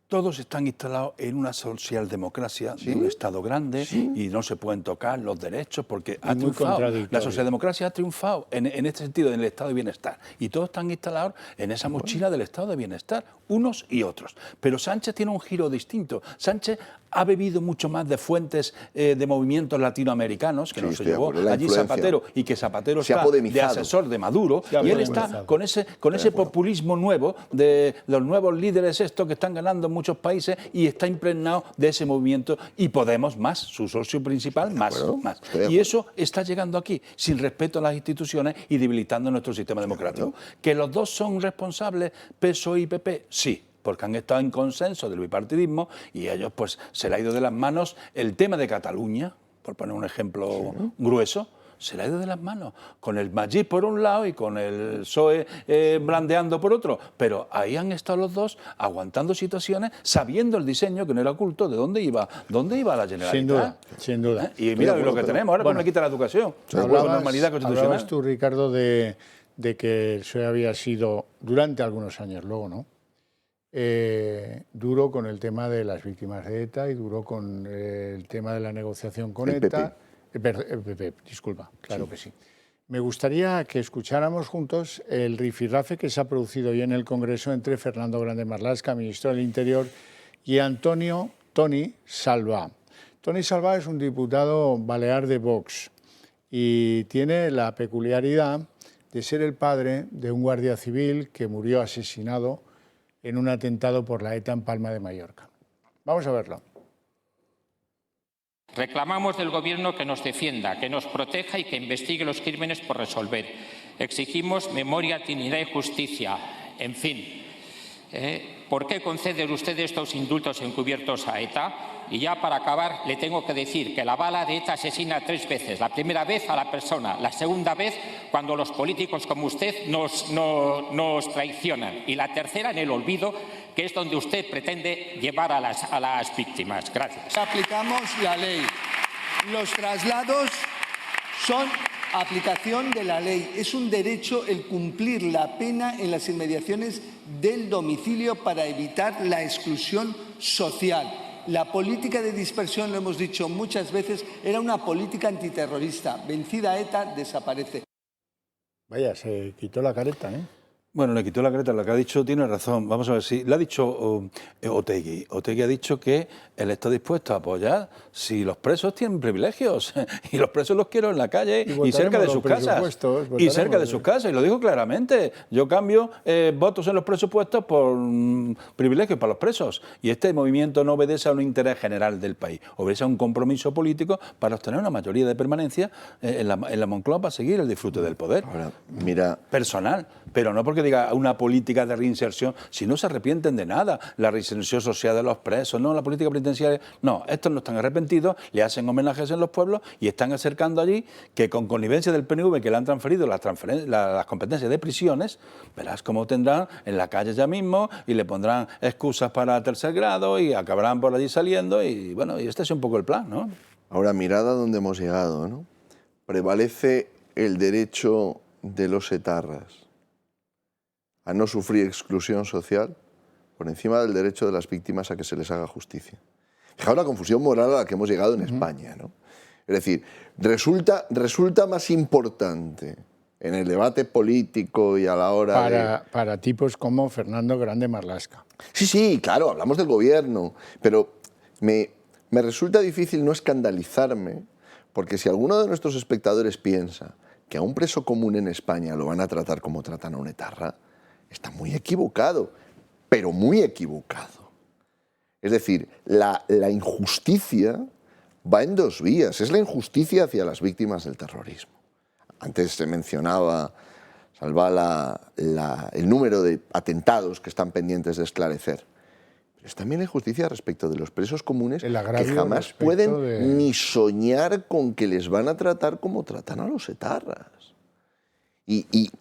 todos están instalados en una socialdemocracia de un Estado grande y no se pueden tocar los derechos porque ha triunfado. La socialdemocracia ha triunfado en este sentido, en el Estado de bienestar. Y todos están instalados en esa mochila del Estado de bienestar, unos y otros. Pero Sánchez tiene un giro distinto. Sánchez ha bebido mucho más de fuentes de movimientos latinoamericanos, que no se llevó allí Zapatero, y que Zapatero está de asesor de Maduro, y él está con ese populismo nuevo de los nuevos líderes estos que están ganando en muchos países y está impregnado de ese movimiento, y Podemos más, su socio principal, más. Y eso está llegando aquí, sin respeto a las instituciones y debilitando nuestro sistema democrático. ¿Que los dos son responsables, PSOE y PP? Sí, porque han estado en consenso del bipartidismo y a ellos pues se le ha ido de las manos el tema de Cataluña, por poner un ejemplo grueso, se le ha ido de las manos, con el Magí por un lado y con el PSOE blandeando por otro, pero ahí han estado los dos aguantando situaciones, sabiendo el diseño, que no era oculto, de dónde iba la Generalitat. Sin duda. Y mira lo que tenemos, ahora me quita la educación, normalidad constitucional. Hablabas tú, Ricardo, de que el PSOE había sido, durante algunos años luego, ¿no?, duro con el tema de las víctimas de ETA y duro con el tema de la negociación con ETA. El PP, disculpa, claro que sí. Me gustaría que escucháramos juntos el rifirrafe que se ha producido hoy en el Congreso entre Fernando Grande Marlaska, ministro del Interior, y Toni Salvà. Toni Salvà es un diputado balear de Vox y tiene la peculiaridad de ser el padre de un guardia civil que murió asesinado en un atentado por la ETA en Palma de Mallorca. Vamos a verlo. Reclamamos del Gobierno que nos defienda, que nos proteja y que investigue los crímenes por resolver. Exigimos memoria, dignidad y justicia. En fin, ¿por qué conceden ustedes estos indultos encubiertos a ETA? Y ya para acabar, le tengo que decir que la bala de ETA asesina 3 veces. La primera vez a la persona, la segunda vez cuando los políticos como usted nos traicionan, y la tercera en el olvido, que es donde usted pretende llevar a las víctimas. Gracias. Aplicamos la ley. Los traslados son aplicación de la ley. Es un derecho el cumplir la pena en las inmediaciones del domicilio para evitar la exclusión social. La política de dispersión, lo hemos dicho muchas veces, era una política antiterrorista. Vencida ETA, desaparece. Vaya, se quitó la careta, ¿eh? Bueno, le quitó la careta, lo que ha dicho tiene razón. Vamos a ver si... Le ha dicho Otegi. Otegi ha dicho que él está dispuesto a apoyar si los presos tienen privilegios. Y los presos los quiero en la calle y cerca de sus casas. Y cerca de sus casas. Y lo dijo claramente. Yo cambio votos en los presupuestos por privilegios para los presos. Y este movimiento no obedece a un interés general del país. Obedece a un compromiso político para obtener una mayoría de permanencia en la Moncloa para seguir el disfrute del poder. Ahora, mira... Personal. Pero no porque diga una política de reinserción, si no se arrepienten de nada, la reinserción social de los presos, no, la política penitenciaria, no, estos no están arrepentidos, le hacen homenajes en los pueblos y están acercando allí que con connivencia del PNV que le han transferido las competencias de prisiones, verás cómo tendrán en la calle ya mismo y le pondrán excusas para tercer grado y acabarán por allí saliendo y bueno, y este es un poco el plan, ¿no? Ahora, mirad a dónde hemos llegado, ¿no? Prevalece el derecho de los etarras a no sufrir exclusión social por encima del derecho de las víctimas a que se les haga justicia. Fijaos la confusión moral a la que hemos llegado en España, ¿no? Es decir, resulta más importante en el debate político y a la hora para tipos como Fernando Grande Marlaska. Sí, claro, hablamos del gobierno, pero me resulta difícil no escandalizarme, porque si alguno de nuestros espectadores piensa que a un preso común en España lo van a tratar como tratan a un etarra, está muy equivocado, pero muy equivocado. Es decir, la injusticia va en dos vías. Es la injusticia hacia las víctimas del terrorismo. Antes se mencionaba, Salva, el número de atentados que están pendientes de esclarecer. Pero es también la injusticia respecto de los presos comunes que jamás pueden ni soñar con que les van a tratar como tratan a los etarras. Y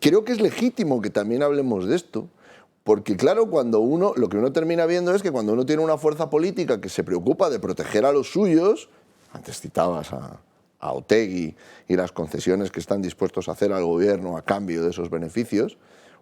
creo que es legítimo que también hablemos de esto, porque claro, lo que uno termina viendo es que cuando uno tiene una fuerza política que se preocupa de proteger a los suyos, antes citabas a Otegi y las concesiones que están dispuestos a hacer al gobierno a cambio de esos beneficios,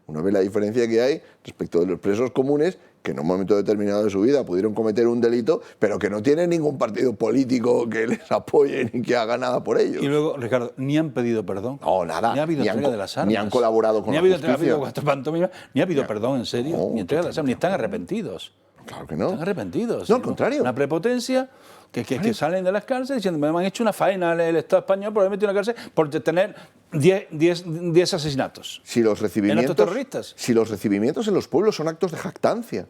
uno ve la diferencia que hay respecto de los presos comunes que en un momento determinado de su vida pudieron cometer un delito, pero que no tienen ningún partido político que les apoye ni que haga nada por ellos. Y luego, Ricardo, ni han pedido perdón. No, nada. Ni ha habido entrega de las armas. Ni han colaborado con la justicia. Ni ha habido perdón, en serio, ni entrega de las armas, ni están arrepentidos. Claro que no. Están arrepentidos. No, al contrario. Una prepotencia que salen de las cárceles diciendo me han hecho una faena el Estado español, probablemente una cárcel, por tener 10 asesinatos. Si los recibimientos en los pueblos son actos de jactancia.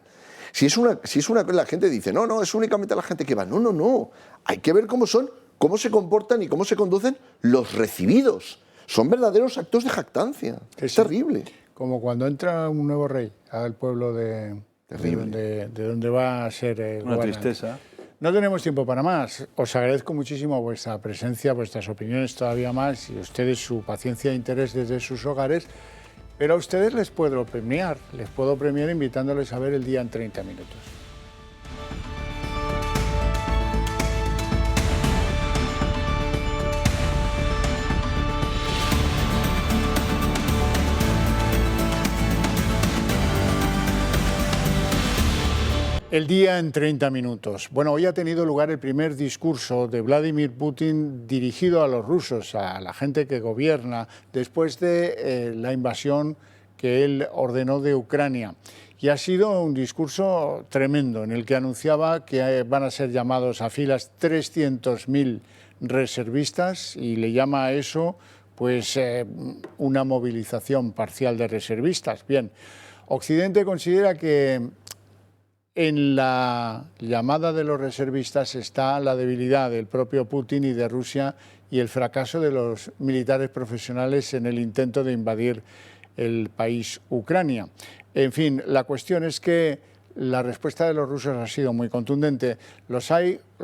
Si es una cosa, la gente dice, no, es únicamente la gente que va. No. Hay que ver cómo se comportan y cómo se conducen los recibidos. Son verdaderos actos de jactancia. Es terrible. Como cuando entra un nuevo rey al pueblo de donde va a ser el una tristeza. No tenemos tiempo para más. Os agradezco muchísimo vuestra presencia, vuestras opiniones todavía más y ustedes su paciencia e interés desde sus hogares. Pero a ustedes les puedo premiar invitándoles a ver El Día en 30 minutos. El Día en 30 minutos. Bueno, hoy ha tenido lugar el primer discurso de Vladimir Putin dirigido a los rusos, a la gente que gobierna, después de la invasión que él ordenó de Ucrania. Y ha sido un discurso tremendo, en el que anunciaba que van a ser llamados a filas 300.000 reservistas, y le llama a eso pues una movilización parcial de reservistas. Bien, Occidente considera que en la llamada de los reservistas está la debilidad del propio Putin y de Rusia y el fracaso de los militares profesionales en el intento de invadir el país Ucrania. En fin, la cuestión es que la respuesta de los rusos ha sido muy contundente. Los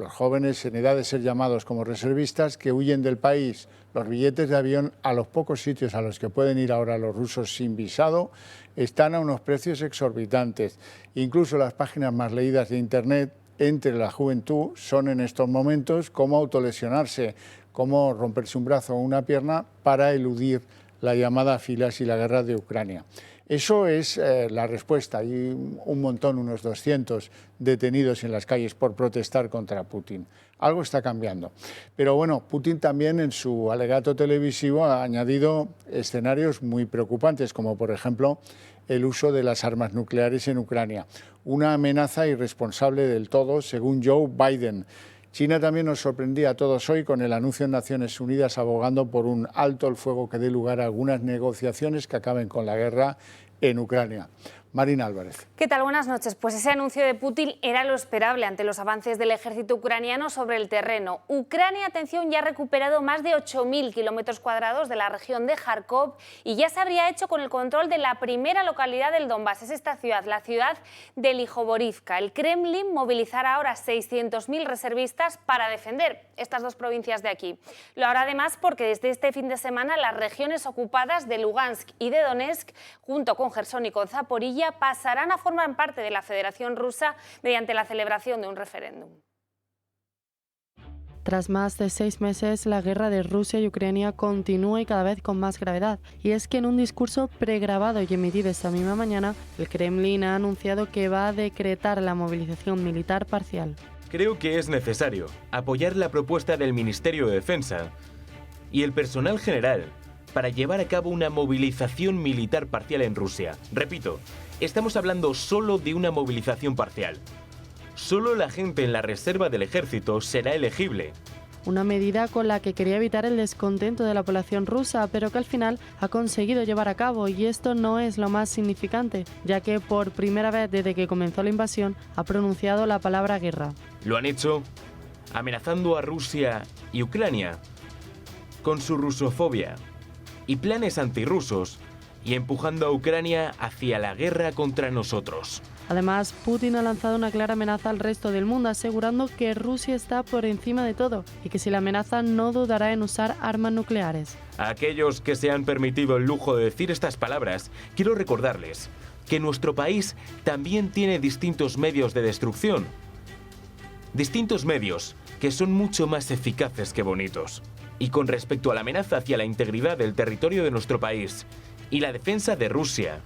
jóvenes en edad de ser llamados como reservistas, que huyen del país. Los billetes de avión a los pocos sitios a los que pueden ir ahora los rusos sin visado están a unos precios exorbitantes. Incluso las páginas más leídas de Internet entre la juventud son en estos momentos cómo autolesionarse, cómo romperse un brazo o una pierna para eludir la llamada a filas y la guerra de Ucrania. Eso es la respuesta. Hay un montón, unos 200 detenidos en las calles por protestar contra Putin. Algo está cambiando. Pero bueno, Putin también en su alegato televisivo ha añadido escenarios muy preocupantes, como por ejemplo el uso de las armas nucleares en Ucrania. Una amenaza irresponsable del todo, según Joe Biden. China también nos sorprendía a todos hoy con el anuncio en Naciones Unidas abogando por un alto el fuego que dé lugar a algunas negociaciones que acaben con la guerra en Ucrania. Marina Álvarez. ¿Qué tal? Buenas noches. Pues ese anuncio de Putin era lo esperable ante los avances del ejército ucraniano sobre el terreno. Ucrania, atención, ya ha recuperado más de 8.000 kilómetros cuadrados de la región de Kharkov y ya se habría hecho con el control de la primera localidad del Donbass. Es esta ciudad, la ciudad de Lijoborivka. El Kremlin movilizará ahora 600.000 reservistas para defender estas dos provincias de aquí. Lo hará además porque desde este fin de semana las regiones ocupadas de Lugansk y de Donetsk, junto con Jersón y con Zaporilla, pasarán a formar parte de la Federación Rusa mediante la celebración de un referéndum. Tras más de 6 meses, la guerra de Rusia y Ucrania continúa y cada vez con más gravedad. Y es que en un discurso pregrabado y emitido esta misma mañana, el Kremlin ha anunciado que va a decretar la movilización militar parcial. Creo que es necesario apoyar la propuesta del Ministerio de Defensa y el personal general para llevar a cabo una movilización militar parcial en Rusia. Repito, estamos hablando solo de una movilización parcial. Solo la gente en la reserva del ejército será elegible. Una medida con la que quería evitar el descontento de la población rusa, pero que al final ha conseguido llevar a cabo, y esto no es lo más significante, ya que por primera vez desde que comenzó la invasión ha pronunciado la palabra guerra. Lo han hecho amenazando a Rusia y Ucrania con su rusofobia y planes antirrusos y empujando a Ucrania hacia la guerra contra nosotros. Además, Putin ha lanzado una clara amenaza al resto del mundo, asegurando que Rusia está por encima de todo y que si la amenaza no dudará en usar armas nucleares. A aquellos que se han permitido el lujo de decir estas palabras, quiero recordarles que nuestro país también tiene distintos medios de destrucción. Distintos medios que son mucho más eficaces que bonitos. Y con respecto a la amenaza hacia la integridad del territorio de nuestro país y la defensa de Rusia,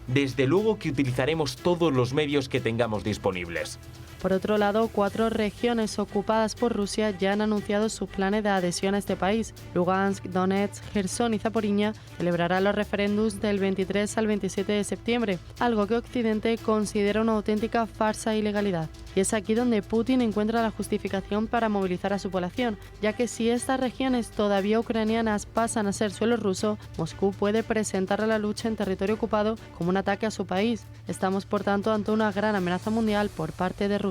desde luego que utilizaremos todos los medios que tengamos disponibles. Por otro lado, 4 regiones ocupadas por Rusia ya han anunciado sus planes de adhesión a este país. Lugansk, Donetsk, Gerson y Zaporizhia celebrarán los referéndums del 23 al 27 de septiembre, algo que Occidente considera una auténtica farsa e ilegalidad. Y es aquí donde Putin encuentra la justificación para movilizar a su población, ya que si estas regiones todavía ucranianas pasan a ser suelo ruso, Moscú puede presentar a la lucha en territorio ocupado como un ataque a su país. Estamos, por tanto, ante una gran amenaza mundial por parte de Rusia.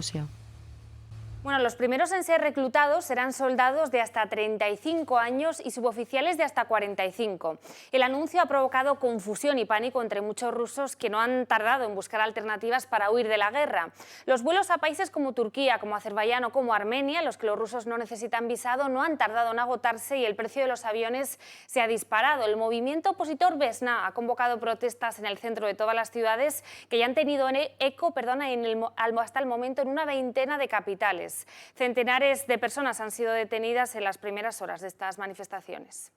Bueno, los primeros en ser reclutados serán soldados de hasta 35 años y suboficiales de hasta 45. El anuncio ha provocado confusión y pánico entre muchos rusos que no han tardado en buscar alternativas para huir de la guerra. Los vuelos a países como Turquía, como Azerbaiyán o como Armenia, los que los rusos no necesitan visado, no han tardado en agotarse y el precio de los aviones se ha disparado. El movimiento opositor Vesna ha convocado protestas en el centro de todas las ciudades que ya han tenido eco hasta el momento en una veintena de capitales. Centenares de personas han sido detenidas en las primeras horas de estas manifestaciones.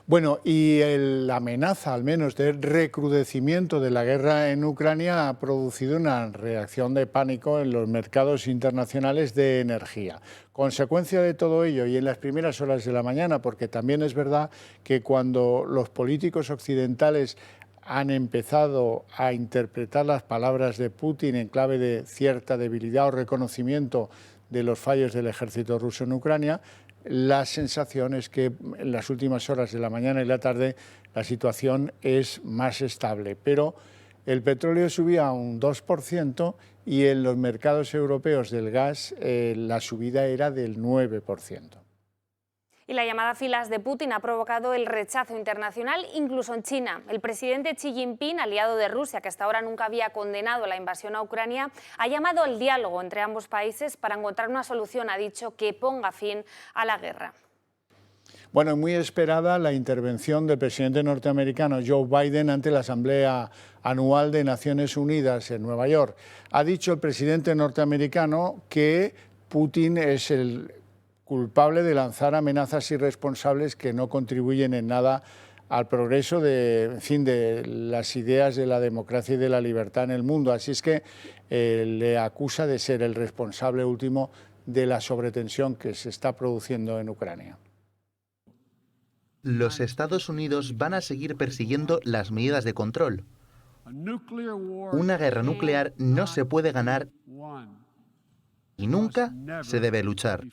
Bueno, y la amenaza, al menos, de recrudecimiento de la guerra en Ucrania ha producido una reacción de pánico en los mercados internacionales de energía. Consecuencia de todo ello, y en las primeras horas de la mañana, porque también es verdad que cuando los políticos occidentales han empezado a interpretar las palabras de Putin en clave de cierta debilidad o reconocimiento de los fallos del ejército ruso en Ucrania, la sensación es que en las últimas horas de la mañana y la tarde la situación es más estable. Pero el petróleo subía un 2% y en los mercados europeos del gas la subida era del 9%. Y la llamada filas de Putin ha provocado el rechazo internacional, incluso en China. El presidente Xi Jinping, aliado de Rusia, que hasta ahora nunca había condenado la invasión a Ucrania, ha llamado al diálogo entre ambos países para encontrar una solución, ha dicho, que ponga fin a la guerra. Bueno, muy esperada la intervención del presidente norteamericano Joe Biden ante la Asamblea Anual de Naciones Unidas en Nueva York. Ha dicho el presidente norteamericano que Putin es el culpable de lanzar amenazas irresponsables que no contribuyen en nada al progreso de las ideas de la democracia y de la libertad en el mundo. Así es que le acusa de ser el responsable último de la sobretensión que se está produciendo en Ucrania. Los Estados Unidos van a seguir persiguiendo las medidas de control. Una guerra nuclear no se puede ganar y nunca se debe luchar.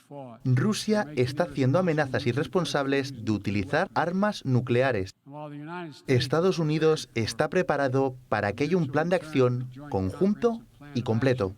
Rusia está haciendo amenazas irresponsables de utilizar armas nucleares. Estados Unidos está preparado para que haya un plan de acción conjunto y completo.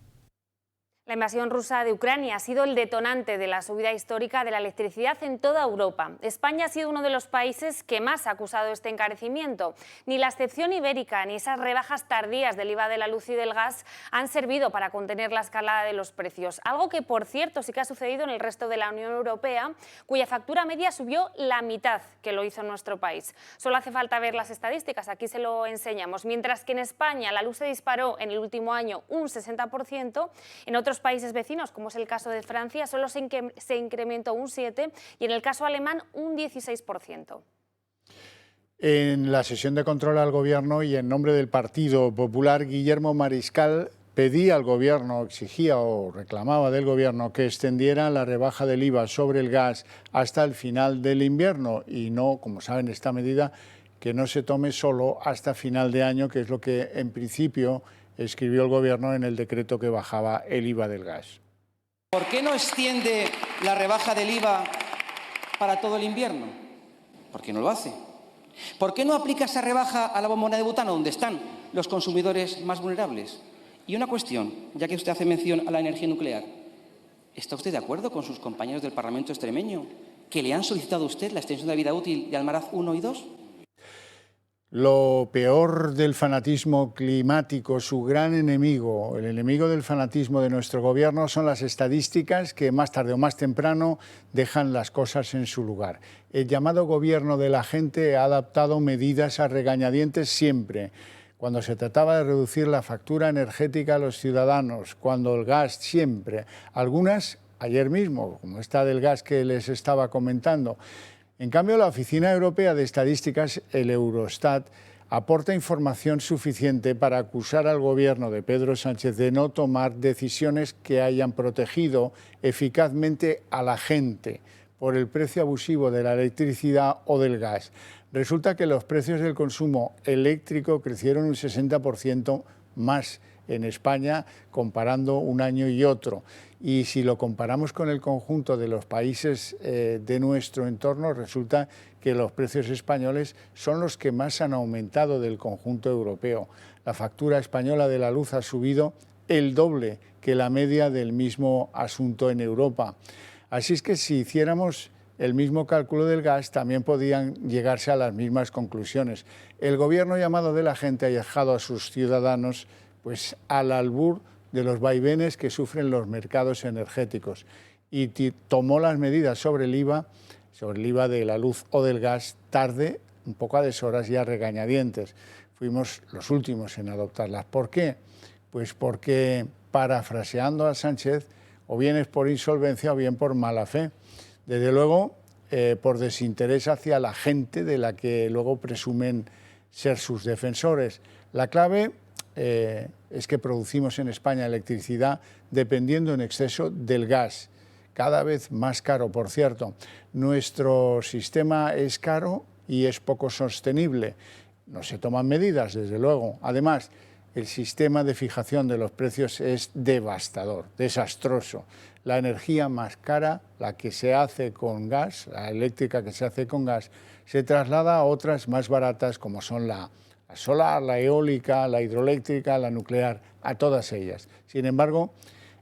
La invasión rusa de Ucrania ha sido el detonante de la subida histórica de la electricidad en toda Europa. España ha sido uno de los países que más ha acusado este encarecimiento. Ni la excepción ibérica ni esas rebajas tardías del IVA de la luz y del gas han servido para contener la escalada de los precios. Algo que, por cierto, sí que ha sucedido en el resto de la Unión Europea, cuya factura media subió la mitad que lo hizo en nuestro país. Solo hace falta ver las estadísticas, aquí se lo enseñamos. Mientras que en España la luz se disparó en el último año un 60%, en otros países vecinos, como es el caso de Francia, solo se incrementó un 7% y en el caso alemán un 16%. En la sesión de control al Gobierno y en nombre del Partido Popular, Guillermo Mariscal pedía al Gobierno, exigía o reclamaba del Gobierno que extendiera la rebaja del IVA sobre el gas hasta el final del invierno y no, como saben, esta medida que no se tome solo hasta final de año, que es lo que en principio escribió el Gobierno en el decreto que bajaba el IVA del gas. ¿Por qué no extiende la rebaja del IVA para todo el invierno? ¿Por qué no lo hace? ¿Por qué no aplica esa rebaja a la bombona de butano, donde están los consumidores más vulnerables? Y una cuestión, ya que usted hace mención a la energía nuclear. ¿Está usted de acuerdo con sus compañeros del Parlamento extremeño que le han solicitado a usted la extensión de vida útil de Almaraz 1 y 2? Lo peor del fanatismo climático, su gran enemigo, el enemigo del fanatismo de nuestro Gobierno, son las estadísticas que más tarde o más temprano dejan las cosas en su lugar. El llamado Gobierno de la gente ha adaptado medidas a regañadientes siempre. Cuando se trataba de reducir la factura energética a los ciudadanos, cuando el gas siempre, algunas ayer mismo, como esta del gas que les estaba comentando. En cambio, la Oficina Europea de Estadísticas, el Eurostat, aporta información suficiente para acusar al Gobierno de Pedro Sánchez de no tomar decisiones que hayan protegido eficazmente a la gente por el precio abusivo de la electricidad o del gas. Resulta que los precios del consumo eléctrico crecieron un 60% más en España comparando un año y otro. Y si lo comparamos con el conjunto de los países de nuestro entorno, resulta que los precios españoles son los que más han aumentado del conjunto europeo. La factura española de la luz ha subido el doble que la media del mismo asunto en Europa. Así es que si hiciéramos el mismo cálculo del gas, también podían llegarse a las mismas conclusiones. El Gobierno llamado de la gente ha dejado a sus ciudadanos pues al albur de los vaivenes que sufren los mercados energéticos y tomó las medidas sobre el IVA de la luz o del gas tarde, un poco a deshoras y a regañadientes. Fuimos los últimos en adoptarlas. ¿Por qué? Pues porque, parafraseando a Sánchez, o bien es por insolvencia o bien por mala fe. Desde luego, por desinterés hacia la gente de la que luego presumen ser sus defensores. La clave es que producimos en España electricidad dependiendo en exceso del gas, cada vez más caro, por cierto. Nuestro sistema es caro y es poco sostenible. No se toman medidas, desde luego. Además, el sistema de fijación de los precios es devastador, desastroso. La energía más cara, la que se hace con gas, la eléctrica que se hace con gas, se traslada a otras más baratas como son la solar, la eólica, la hidroeléctrica, la nuclear, a todas ellas. Sin embargo,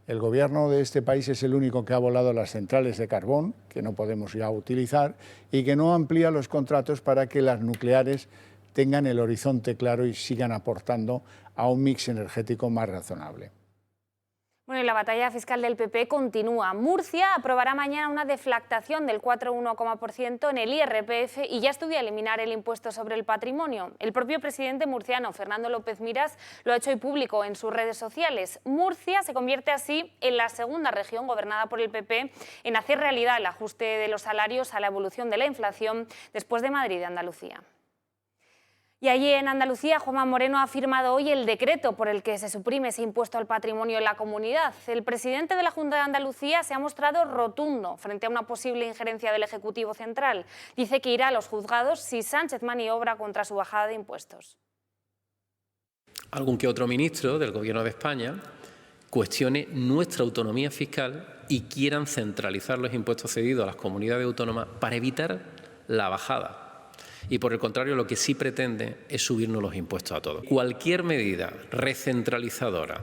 el Gobierno de este país es el único que ha volado las centrales de carbón, que no podemos ya utilizar, y que no amplía los contratos para que las nucleares tengan el horizonte claro y sigan aportando a un mix energético más razonable. Bueno, y la batalla fiscal del PP continúa. Murcia aprobará mañana una deflactación del 4,1% en el IRPF y ya estudia eliminar el impuesto sobre el patrimonio. El propio presidente murciano, Fernando López Miras, lo ha hecho hoy público en sus redes sociales. Murcia se convierte así en la segunda región gobernada por el PP en hacer realidad el ajuste de los salarios a la evolución de la inflación después de Madrid y Andalucía. Y allí en Andalucía, Juanma Moreno ha firmado hoy el decreto por el que se suprime ese impuesto al patrimonio en la comunidad. El presidente de la Junta de Andalucía se ha mostrado rotundo frente a una posible injerencia del Ejecutivo Central. Dice que irá a los juzgados si Sánchez maniobra contra su bajada de impuestos. Algún que otro ministro del Gobierno de España cuestione nuestra autonomía fiscal y quieran centralizar los impuestos cedidos a las comunidades autónomas para evitar la bajada. Y por el contrario, lo que sí pretende es subirnos los impuestos a todos. Cualquier medida recentralizadora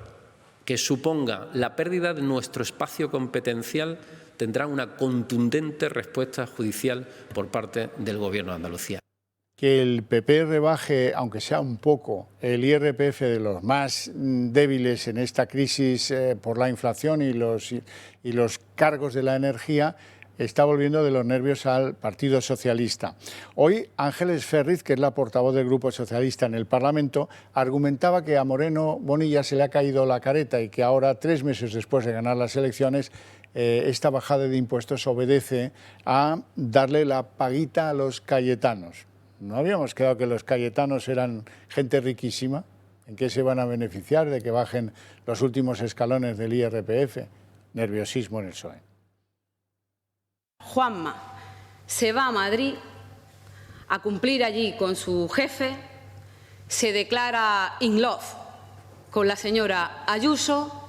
que suponga la pérdida de nuestro espacio competencial tendrá una contundente respuesta judicial por parte del Gobierno de Andalucía. Que el PP rebaje, aunque sea un poco, el IRPF de los más débiles en esta crisis por la inflación y los cargos de la energía, está volviendo de los nervios al Partido Socialista. Hoy Ángeles Ferriz, que es la portavoz del Grupo Socialista en el Parlamento, argumentaba que a Moreno Bonilla se le ha caído la careta y que ahora, 3 meses después de ganar las elecciones, esta bajada de impuestos obedece a darle la paguita a los cayetanos. ¿No habíamos quedado que los cayetanos eran gente riquísima? ¿En qué se van a beneficiar de que bajen los últimos escalones del IRPF? Nerviosismo en el PSOE. Juanma se va a Madrid a cumplir allí con su jefe, se declara in love con la señora Ayuso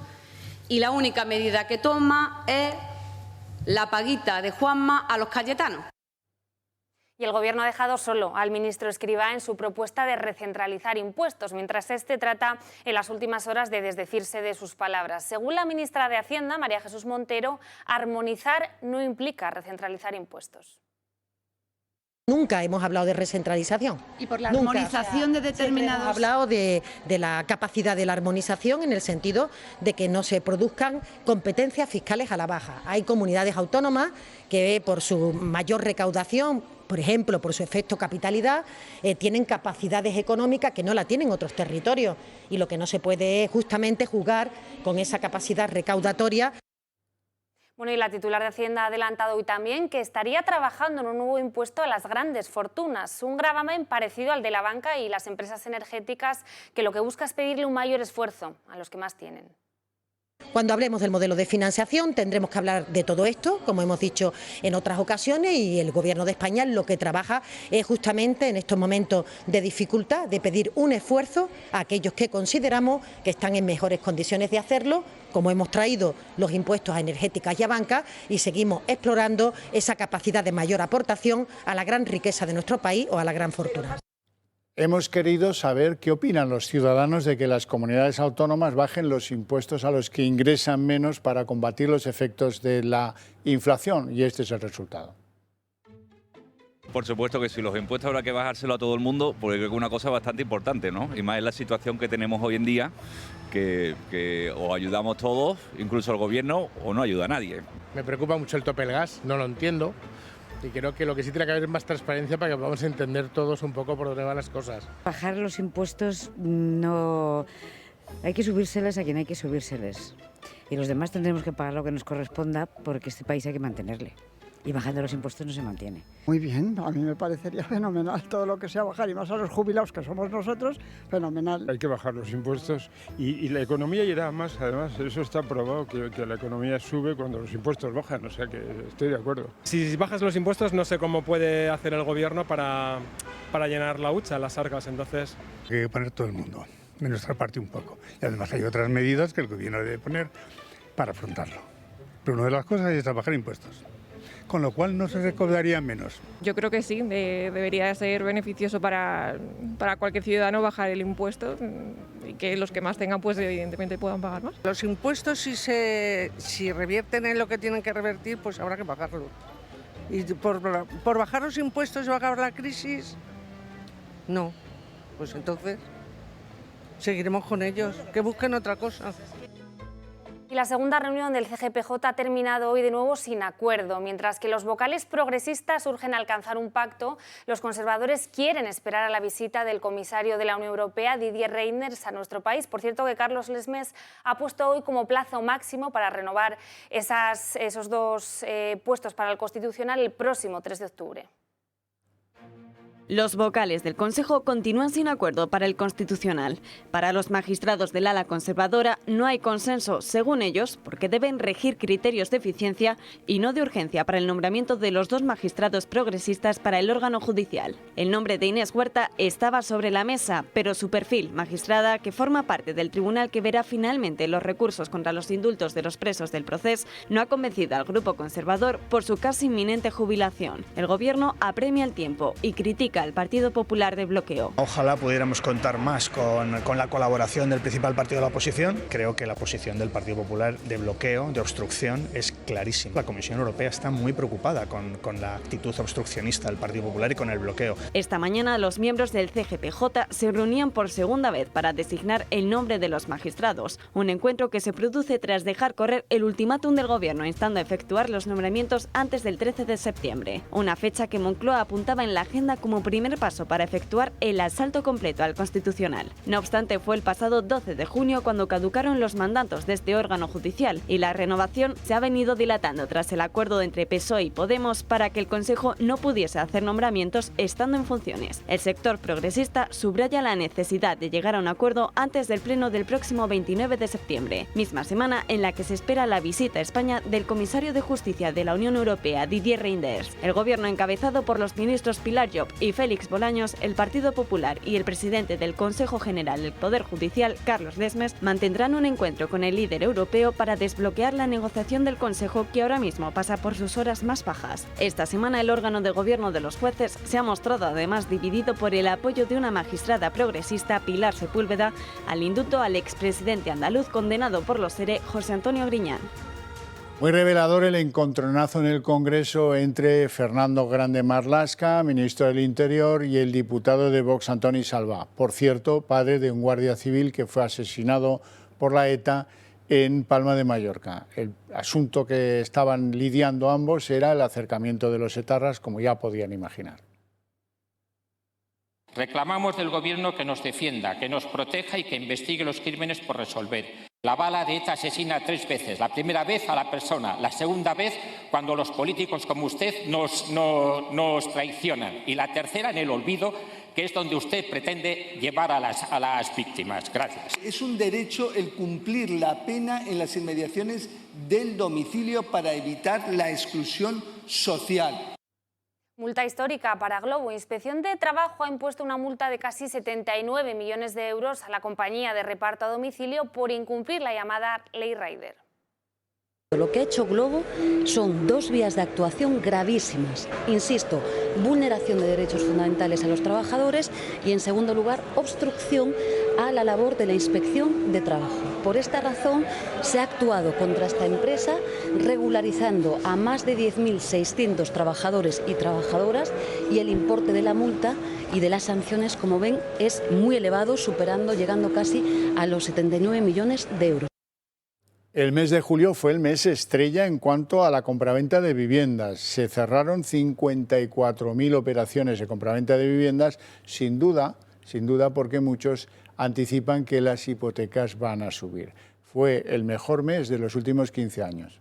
y la única medida que toma es la paguita de Juanma a los cayetanos. Y el Gobierno ha dejado solo al ministro Escrivá en su propuesta de recentralizar impuestos, mientras este trata en las últimas horas de desdecirse de sus palabras. Según la ministra de Hacienda, María Jesús Montero, armonizar no implica recentralizar impuestos. Nunca hemos hablado de recentralización. Y por la Nunca. armonización de determinados... Hemos hablado de la capacidad de la armonización en el sentido de que no se produzcan competencias fiscales a la baja. Hay comunidades autónomas que por su mayor recaudación, por ejemplo, por su efecto capitalidad, tienen capacidades económicas que no la tienen otros territorios. Y lo que no se puede es justamente jugar con esa capacidad recaudatoria. Bueno, y la titular de Hacienda ha adelantado hoy también que estaría trabajando en un nuevo impuesto a las grandes fortunas, un gravamen parecido al de la banca y las empresas energéticas, que lo que busca es pedirle un mayor esfuerzo a los que más tienen. Cuando hablemos del modelo de financiación tendremos que hablar de todo esto, como hemos dicho en otras ocasiones, y el Gobierno de España lo que trabaja es justamente en estos momentos de dificultad, de pedir un esfuerzo a aquellos que consideramos que están en mejores condiciones de hacerlo, como hemos traído los impuestos a energéticas y a bancas, y seguimos explorando esa capacidad de mayor aportación a la gran riqueza de nuestro país o a la gran fortuna. Hemos querido saber qué opinan los ciudadanos de que las comunidades autónomas bajen los impuestos a los que ingresan menos para combatir los efectos de la inflación, y este es el resultado. Por supuesto que sí, los impuestos habrá que bajárselo a todo el mundo, porque creo que es una cosa bastante importante, ¿no? Y más en la situación que tenemos hoy en día, que o ayudamos todos, incluso el gobierno, o no ayuda a nadie. Me preocupa mucho el tope del gas, no lo entiendo. Y creo que lo que sí tiene que haber es más transparencia para que podamos entender todos un poco por dónde van las cosas. Bajar los impuestos no... Hay que subírseles a quien hay que subírseles. Y los demás tendremos que pagar lo que nos corresponda porque este país hay que mantenerle. Y bajando los impuestos no se mantiene. Muy bien, a mí me parecería fenomenal todo lo que sea bajar, y más a los jubilados que somos nosotros, fenomenal. Hay que bajar los impuestos y la economía irá más, además, eso está probado, que la economía sube cuando los impuestos bajan, o sea que estoy de acuerdo. Si bajas los impuestos, no sé cómo puede hacer el gobierno para llenar la hucha, las arcas, entonces... Hay que poner todo el mundo, de nuestra parte un poco, y además hay otras medidas que el gobierno debe poner para afrontarlo. Pero una de las cosas es bajar impuestos, con lo cual no se recaudaría menos. Yo creo que sí, debería ser beneficioso para cualquier ciudadano bajar el impuesto y que los que más tengan, pues evidentemente puedan pagar más. Los impuestos, si revierten en lo que tienen que revertir, pues habrá que pagarlo. Y por bajar los impuestos y bajar la crisis, no. Pues entonces seguiremos con ellos, que busquen otra cosa. Y la segunda reunión del CGPJ ha terminado hoy de nuevo sin acuerdo. Mientras que los vocales progresistas urgen alcanzar un pacto, los conservadores quieren esperar a la visita del comisario de la Unión Europea, Didier Reynders, a nuestro país. Por cierto, que Carlos Lesmes ha puesto hoy como plazo máximo para renovar esos dos puestos para el Constitucional el próximo 3 de octubre. Los vocales del Consejo continúan sin acuerdo para el Constitucional. Para los magistrados del ala conservadora no hay consenso, según ellos, porque deben regir criterios de eficiencia y no de urgencia para el nombramiento de los dos magistrados progresistas para el órgano judicial. El nombre de Inés Huerta estaba sobre la mesa, pero su perfil, magistrada que forma parte del tribunal que verá finalmente los recursos contra los indultos de los presos del Procés, no ha convencido al grupo conservador por su casi inminente jubilación. El gobierno apremia el tiempo y critica al Partido Popular de bloqueo. Ojalá pudiéramos contar más con la colaboración del principal partido de la oposición. Creo que la posición del Partido Popular de bloqueo, de obstrucción, es clarísima. La Comisión Europea está muy preocupada con la actitud obstruccionista del Partido Popular y con el bloqueo. Esta mañana los miembros del CGPJ se reunían por segunda vez para designar el nombre de los magistrados, un encuentro que se produce tras dejar correr el ultimátum del gobierno instando a efectuar los nombramientos antes del 13 de septiembre, una fecha que Moncloa apuntaba en la agenda como primer paso para efectuar el asalto completo al Constitucional. No obstante, fue el pasado 12 de junio cuando caducaron los mandatos de este órgano judicial y la renovación se ha venido dilatando tras el acuerdo entre PSOE y Podemos para que el Consejo no pudiese hacer nombramientos estando en funciones. El sector progresista subraya la necesidad de llegar a un acuerdo antes del pleno del próximo 29 de septiembre, misma semana en la que se espera la visita a España del comisario de Justicia de la Unión Europea, Didier Reynders. El gobierno, encabezado por los ministros Pilar Llop y Félix Bolaños, el Partido Popular y el presidente del Consejo General del Poder Judicial, Carlos Desmes, mantendrán un encuentro con el líder europeo para desbloquear la negociación del Consejo, que ahora mismo pasa por sus horas más bajas. Esta semana el órgano de gobierno de los jueces se ha mostrado además dividido por el apoyo de una magistrada progresista, Pilar Sepúlveda, al indulto al expresidente andaluz condenado por los ERE, José Antonio Griñán. Muy revelador el encontronazo en el Congreso entre Fernando Grande Marlaska, ministro del Interior, y el diputado de Vox, Antoni Salvà, por cierto, padre de un guardia civil que fue asesinado por la ETA en Palma de Mallorca. El asunto que estaban lidiando ambos era el acercamiento de los etarras, como ya podían imaginar. Reclamamos del Gobierno que nos defienda, que nos proteja y que investigue los crímenes por resolver. La bala de ETA asesina 3 veces. La primera vez a la persona, la segunda vez cuando los políticos como usted nos traicionan, y la tercera en el olvido, que es donde usted pretende llevar a las víctimas. Gracias. Es un derecho el cumplir la pena en las inmediaciones del domicilio para evitar la exclusión social. Multa histórica para Glovo. Inspección de Trabajo ha impuesto una multa de casi 79 millones de euros a la compañía de reparto a domicilio por incumplir la llamada Ley Rider. Lo que ha hecho Glovo son 2 vías de actuación gravísimas. Insisto, vulneración de derechos fundamentales a los trabajadores y, en segundo lugar, obstrucción a la labor de la Inspección de Trabajo. Por esta razón se ha actuado contra esta empresa, regularizando a más de 10.600 trabajadores y trabajadoras, y el importe de la multa y de las sanciones, como ven, es muy elevado, llegando casi a los 79 millones de euros. El mes de julio fue el mes estrella en cuanto a la compraventa de viviendas. Se cerraron 54.000 operaciones de compraventa de viviendas, sin duda porque muchos anticipan que las hipotecas van a subir. Fue el mejor mes de los últimos 15 años.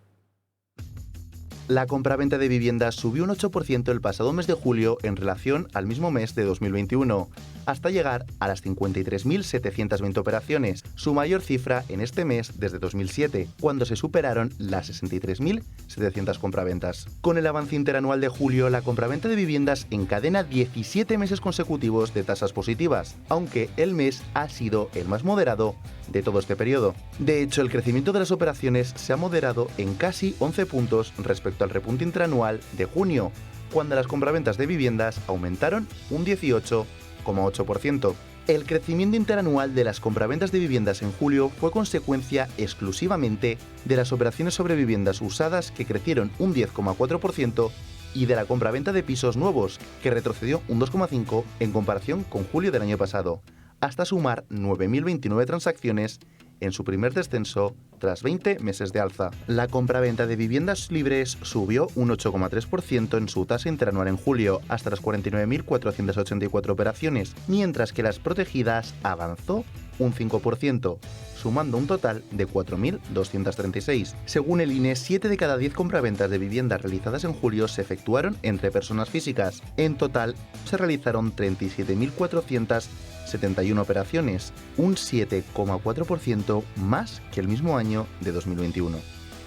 La compraventa de viviendas subió un 8% el pasado mes de julio en relación al mismo mes de 2021, hasta llegar a las 53.720 operaciones, su mayor cifra en este mes desde 2007, cuando se superaron las 63.700 compraventas. Con el avance interanual de julio, la compraventa de viviendas encadena 17 meses consecutivos de tasas positivas, aunque el mes ha sido el más moderado de todo este periodo. De hecho, el crecimiento de las operaciones se ha moderado en casi 11 puntos respecto al repunte interanual de junio, cuando las compraventas de viviendas aumentaron un 18,8%. El crecimiento interanual de las compraventas de viviendas en julio fue consecuencia exclusivamente de las operaciones sobre viviendas usadas, que crecieron un 10,4%, y de la compraventa de pisos nuevos, que retrocedió un 2,5% en comparación con julio del año pasado, hasta sumar 9.029 transacciones en su primer descenso tras 20 meses de alza. La compraventa de viviendas libres subió un 8,3% en su tasa interanual en julio, hasta las 49.484 operaciones, mientras que las protegidas avanzó un 5%, sumando un total de 4.236. Según el INE, 7 de cada 10 compraventas de viviendas realizadas en julio se efectuaron entre personas físicas. En total, se realizaron 37.471 operaciones, un 7,4% más que el mismo año de 2021.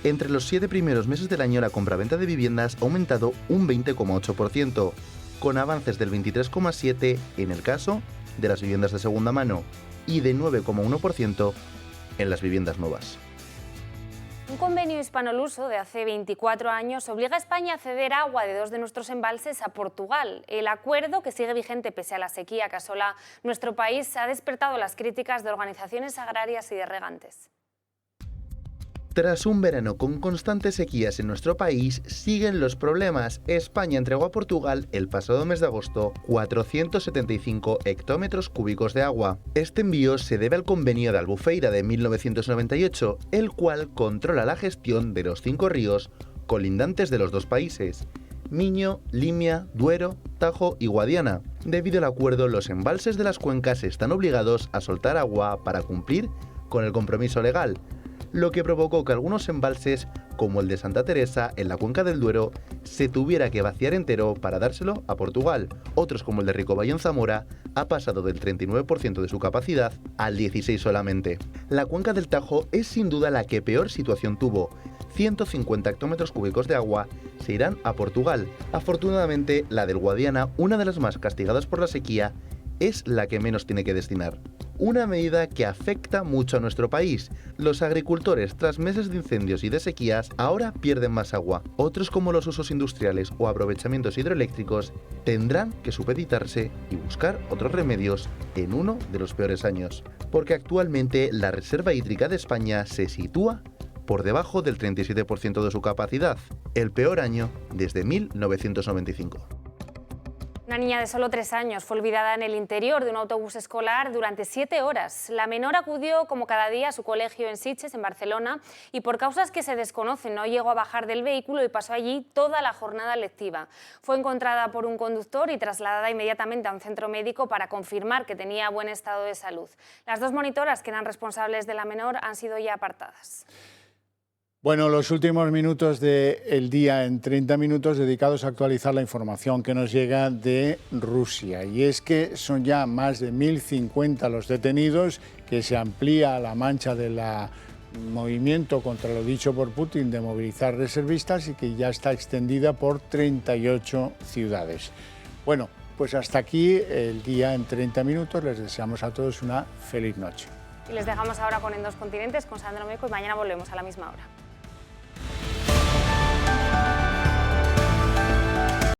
Entre los 7 primeros meses del año, la compraventa de viviendas ha aumentado un 20,8%, con avances del 23,7% en el caso de las viviendas de segunda mano y de 9,1% en las viviendas nuevas. Un convenio hispanoluso de hace 24 años obliga a España a ceder agua de 2 de nuestros embalses a Portugal. El acuerdo, que sigue vigente pese a la sequía que asola nuestro país, ha despertado las críticas de organizaciones agrarias y de regantes. Tras un verano con constantes sequías en nuestro país, siguen los problemas. España entregó a Portugal el pasado mes de agosto 475 hectómetros cúbicos de agua. Este envío se debe al Convenio de Albufeira de 1998, el cual controla la gestión de los 5 ríos colindantes de los 2 países: Miño, Limia, Duero, Tajo y Guadiana. Debido al acuerdo, los embalses de las cuencas están obligados a soltar agua para cumplir con el compromiso legal, lo que provocó que algunos embalses, como el de Santa Teresa, en la cuenca del Duero, se tuviera que vaciar entero para dárselo a Portugal. Otros, como el de Ricobayo en Zamora, ha pasado del 39% de su capacidad al 16% solamente. La cuenca del Tajo es sin duda la que peor situación tuvo. 150 hectómetros cúbicos de agua se irán a Portugal. Afortunadamente, la del Guadiana, una de las más castigadas por la sequía, es la que menos tiene que destinar. Una medida que afecta mucho a nuestro país. Los agricultores, tras meses de incendios y de sequías, ahora pierden más agua. Otros, como los usos industriales o aprovechamientos hidroeléctricos, tendrán que supeditarse y buscar otros remedios en uno de los peores años. Porque actualmente la reserva hídrica de España se sitúa por debajo del 37% de su capacidad, el peor año desde 1995. Una niña de solo 3 años fue olvidada en el interior de un autobús escolar durante 7 horas. La menor acudió como cada día a su colegio en Sitges, en Barcelona, y por causas que se desconocen no llegó a bajar del vehículo y pasó allí toda la jornada lectiva. Fue encontrada por un conductor y trasladada inmediatamente a un centro médico para confirmar que tenía buen estado de salud. Las 2 monitoras que eran responsables de la menor han sido ya apartadas. Bueno, los últimos minutos del día en 30 minutos dedicados a actualizar la información que nos llega de Rusia. Y es que son ya más de 1.050 los detenidos, que se amplía la mancha del movimiento contra lo dicho por Putin de movilizar reservistas y que ya está extendida por 38 ciudades. Bueno, pues hasta aquí el día en 30 minutos. Les deseamos a todos una feliz noche. Y les dejamos ahora con En Dos Continentes, con Sandra Meco, y mañana volvemos a la misma hora.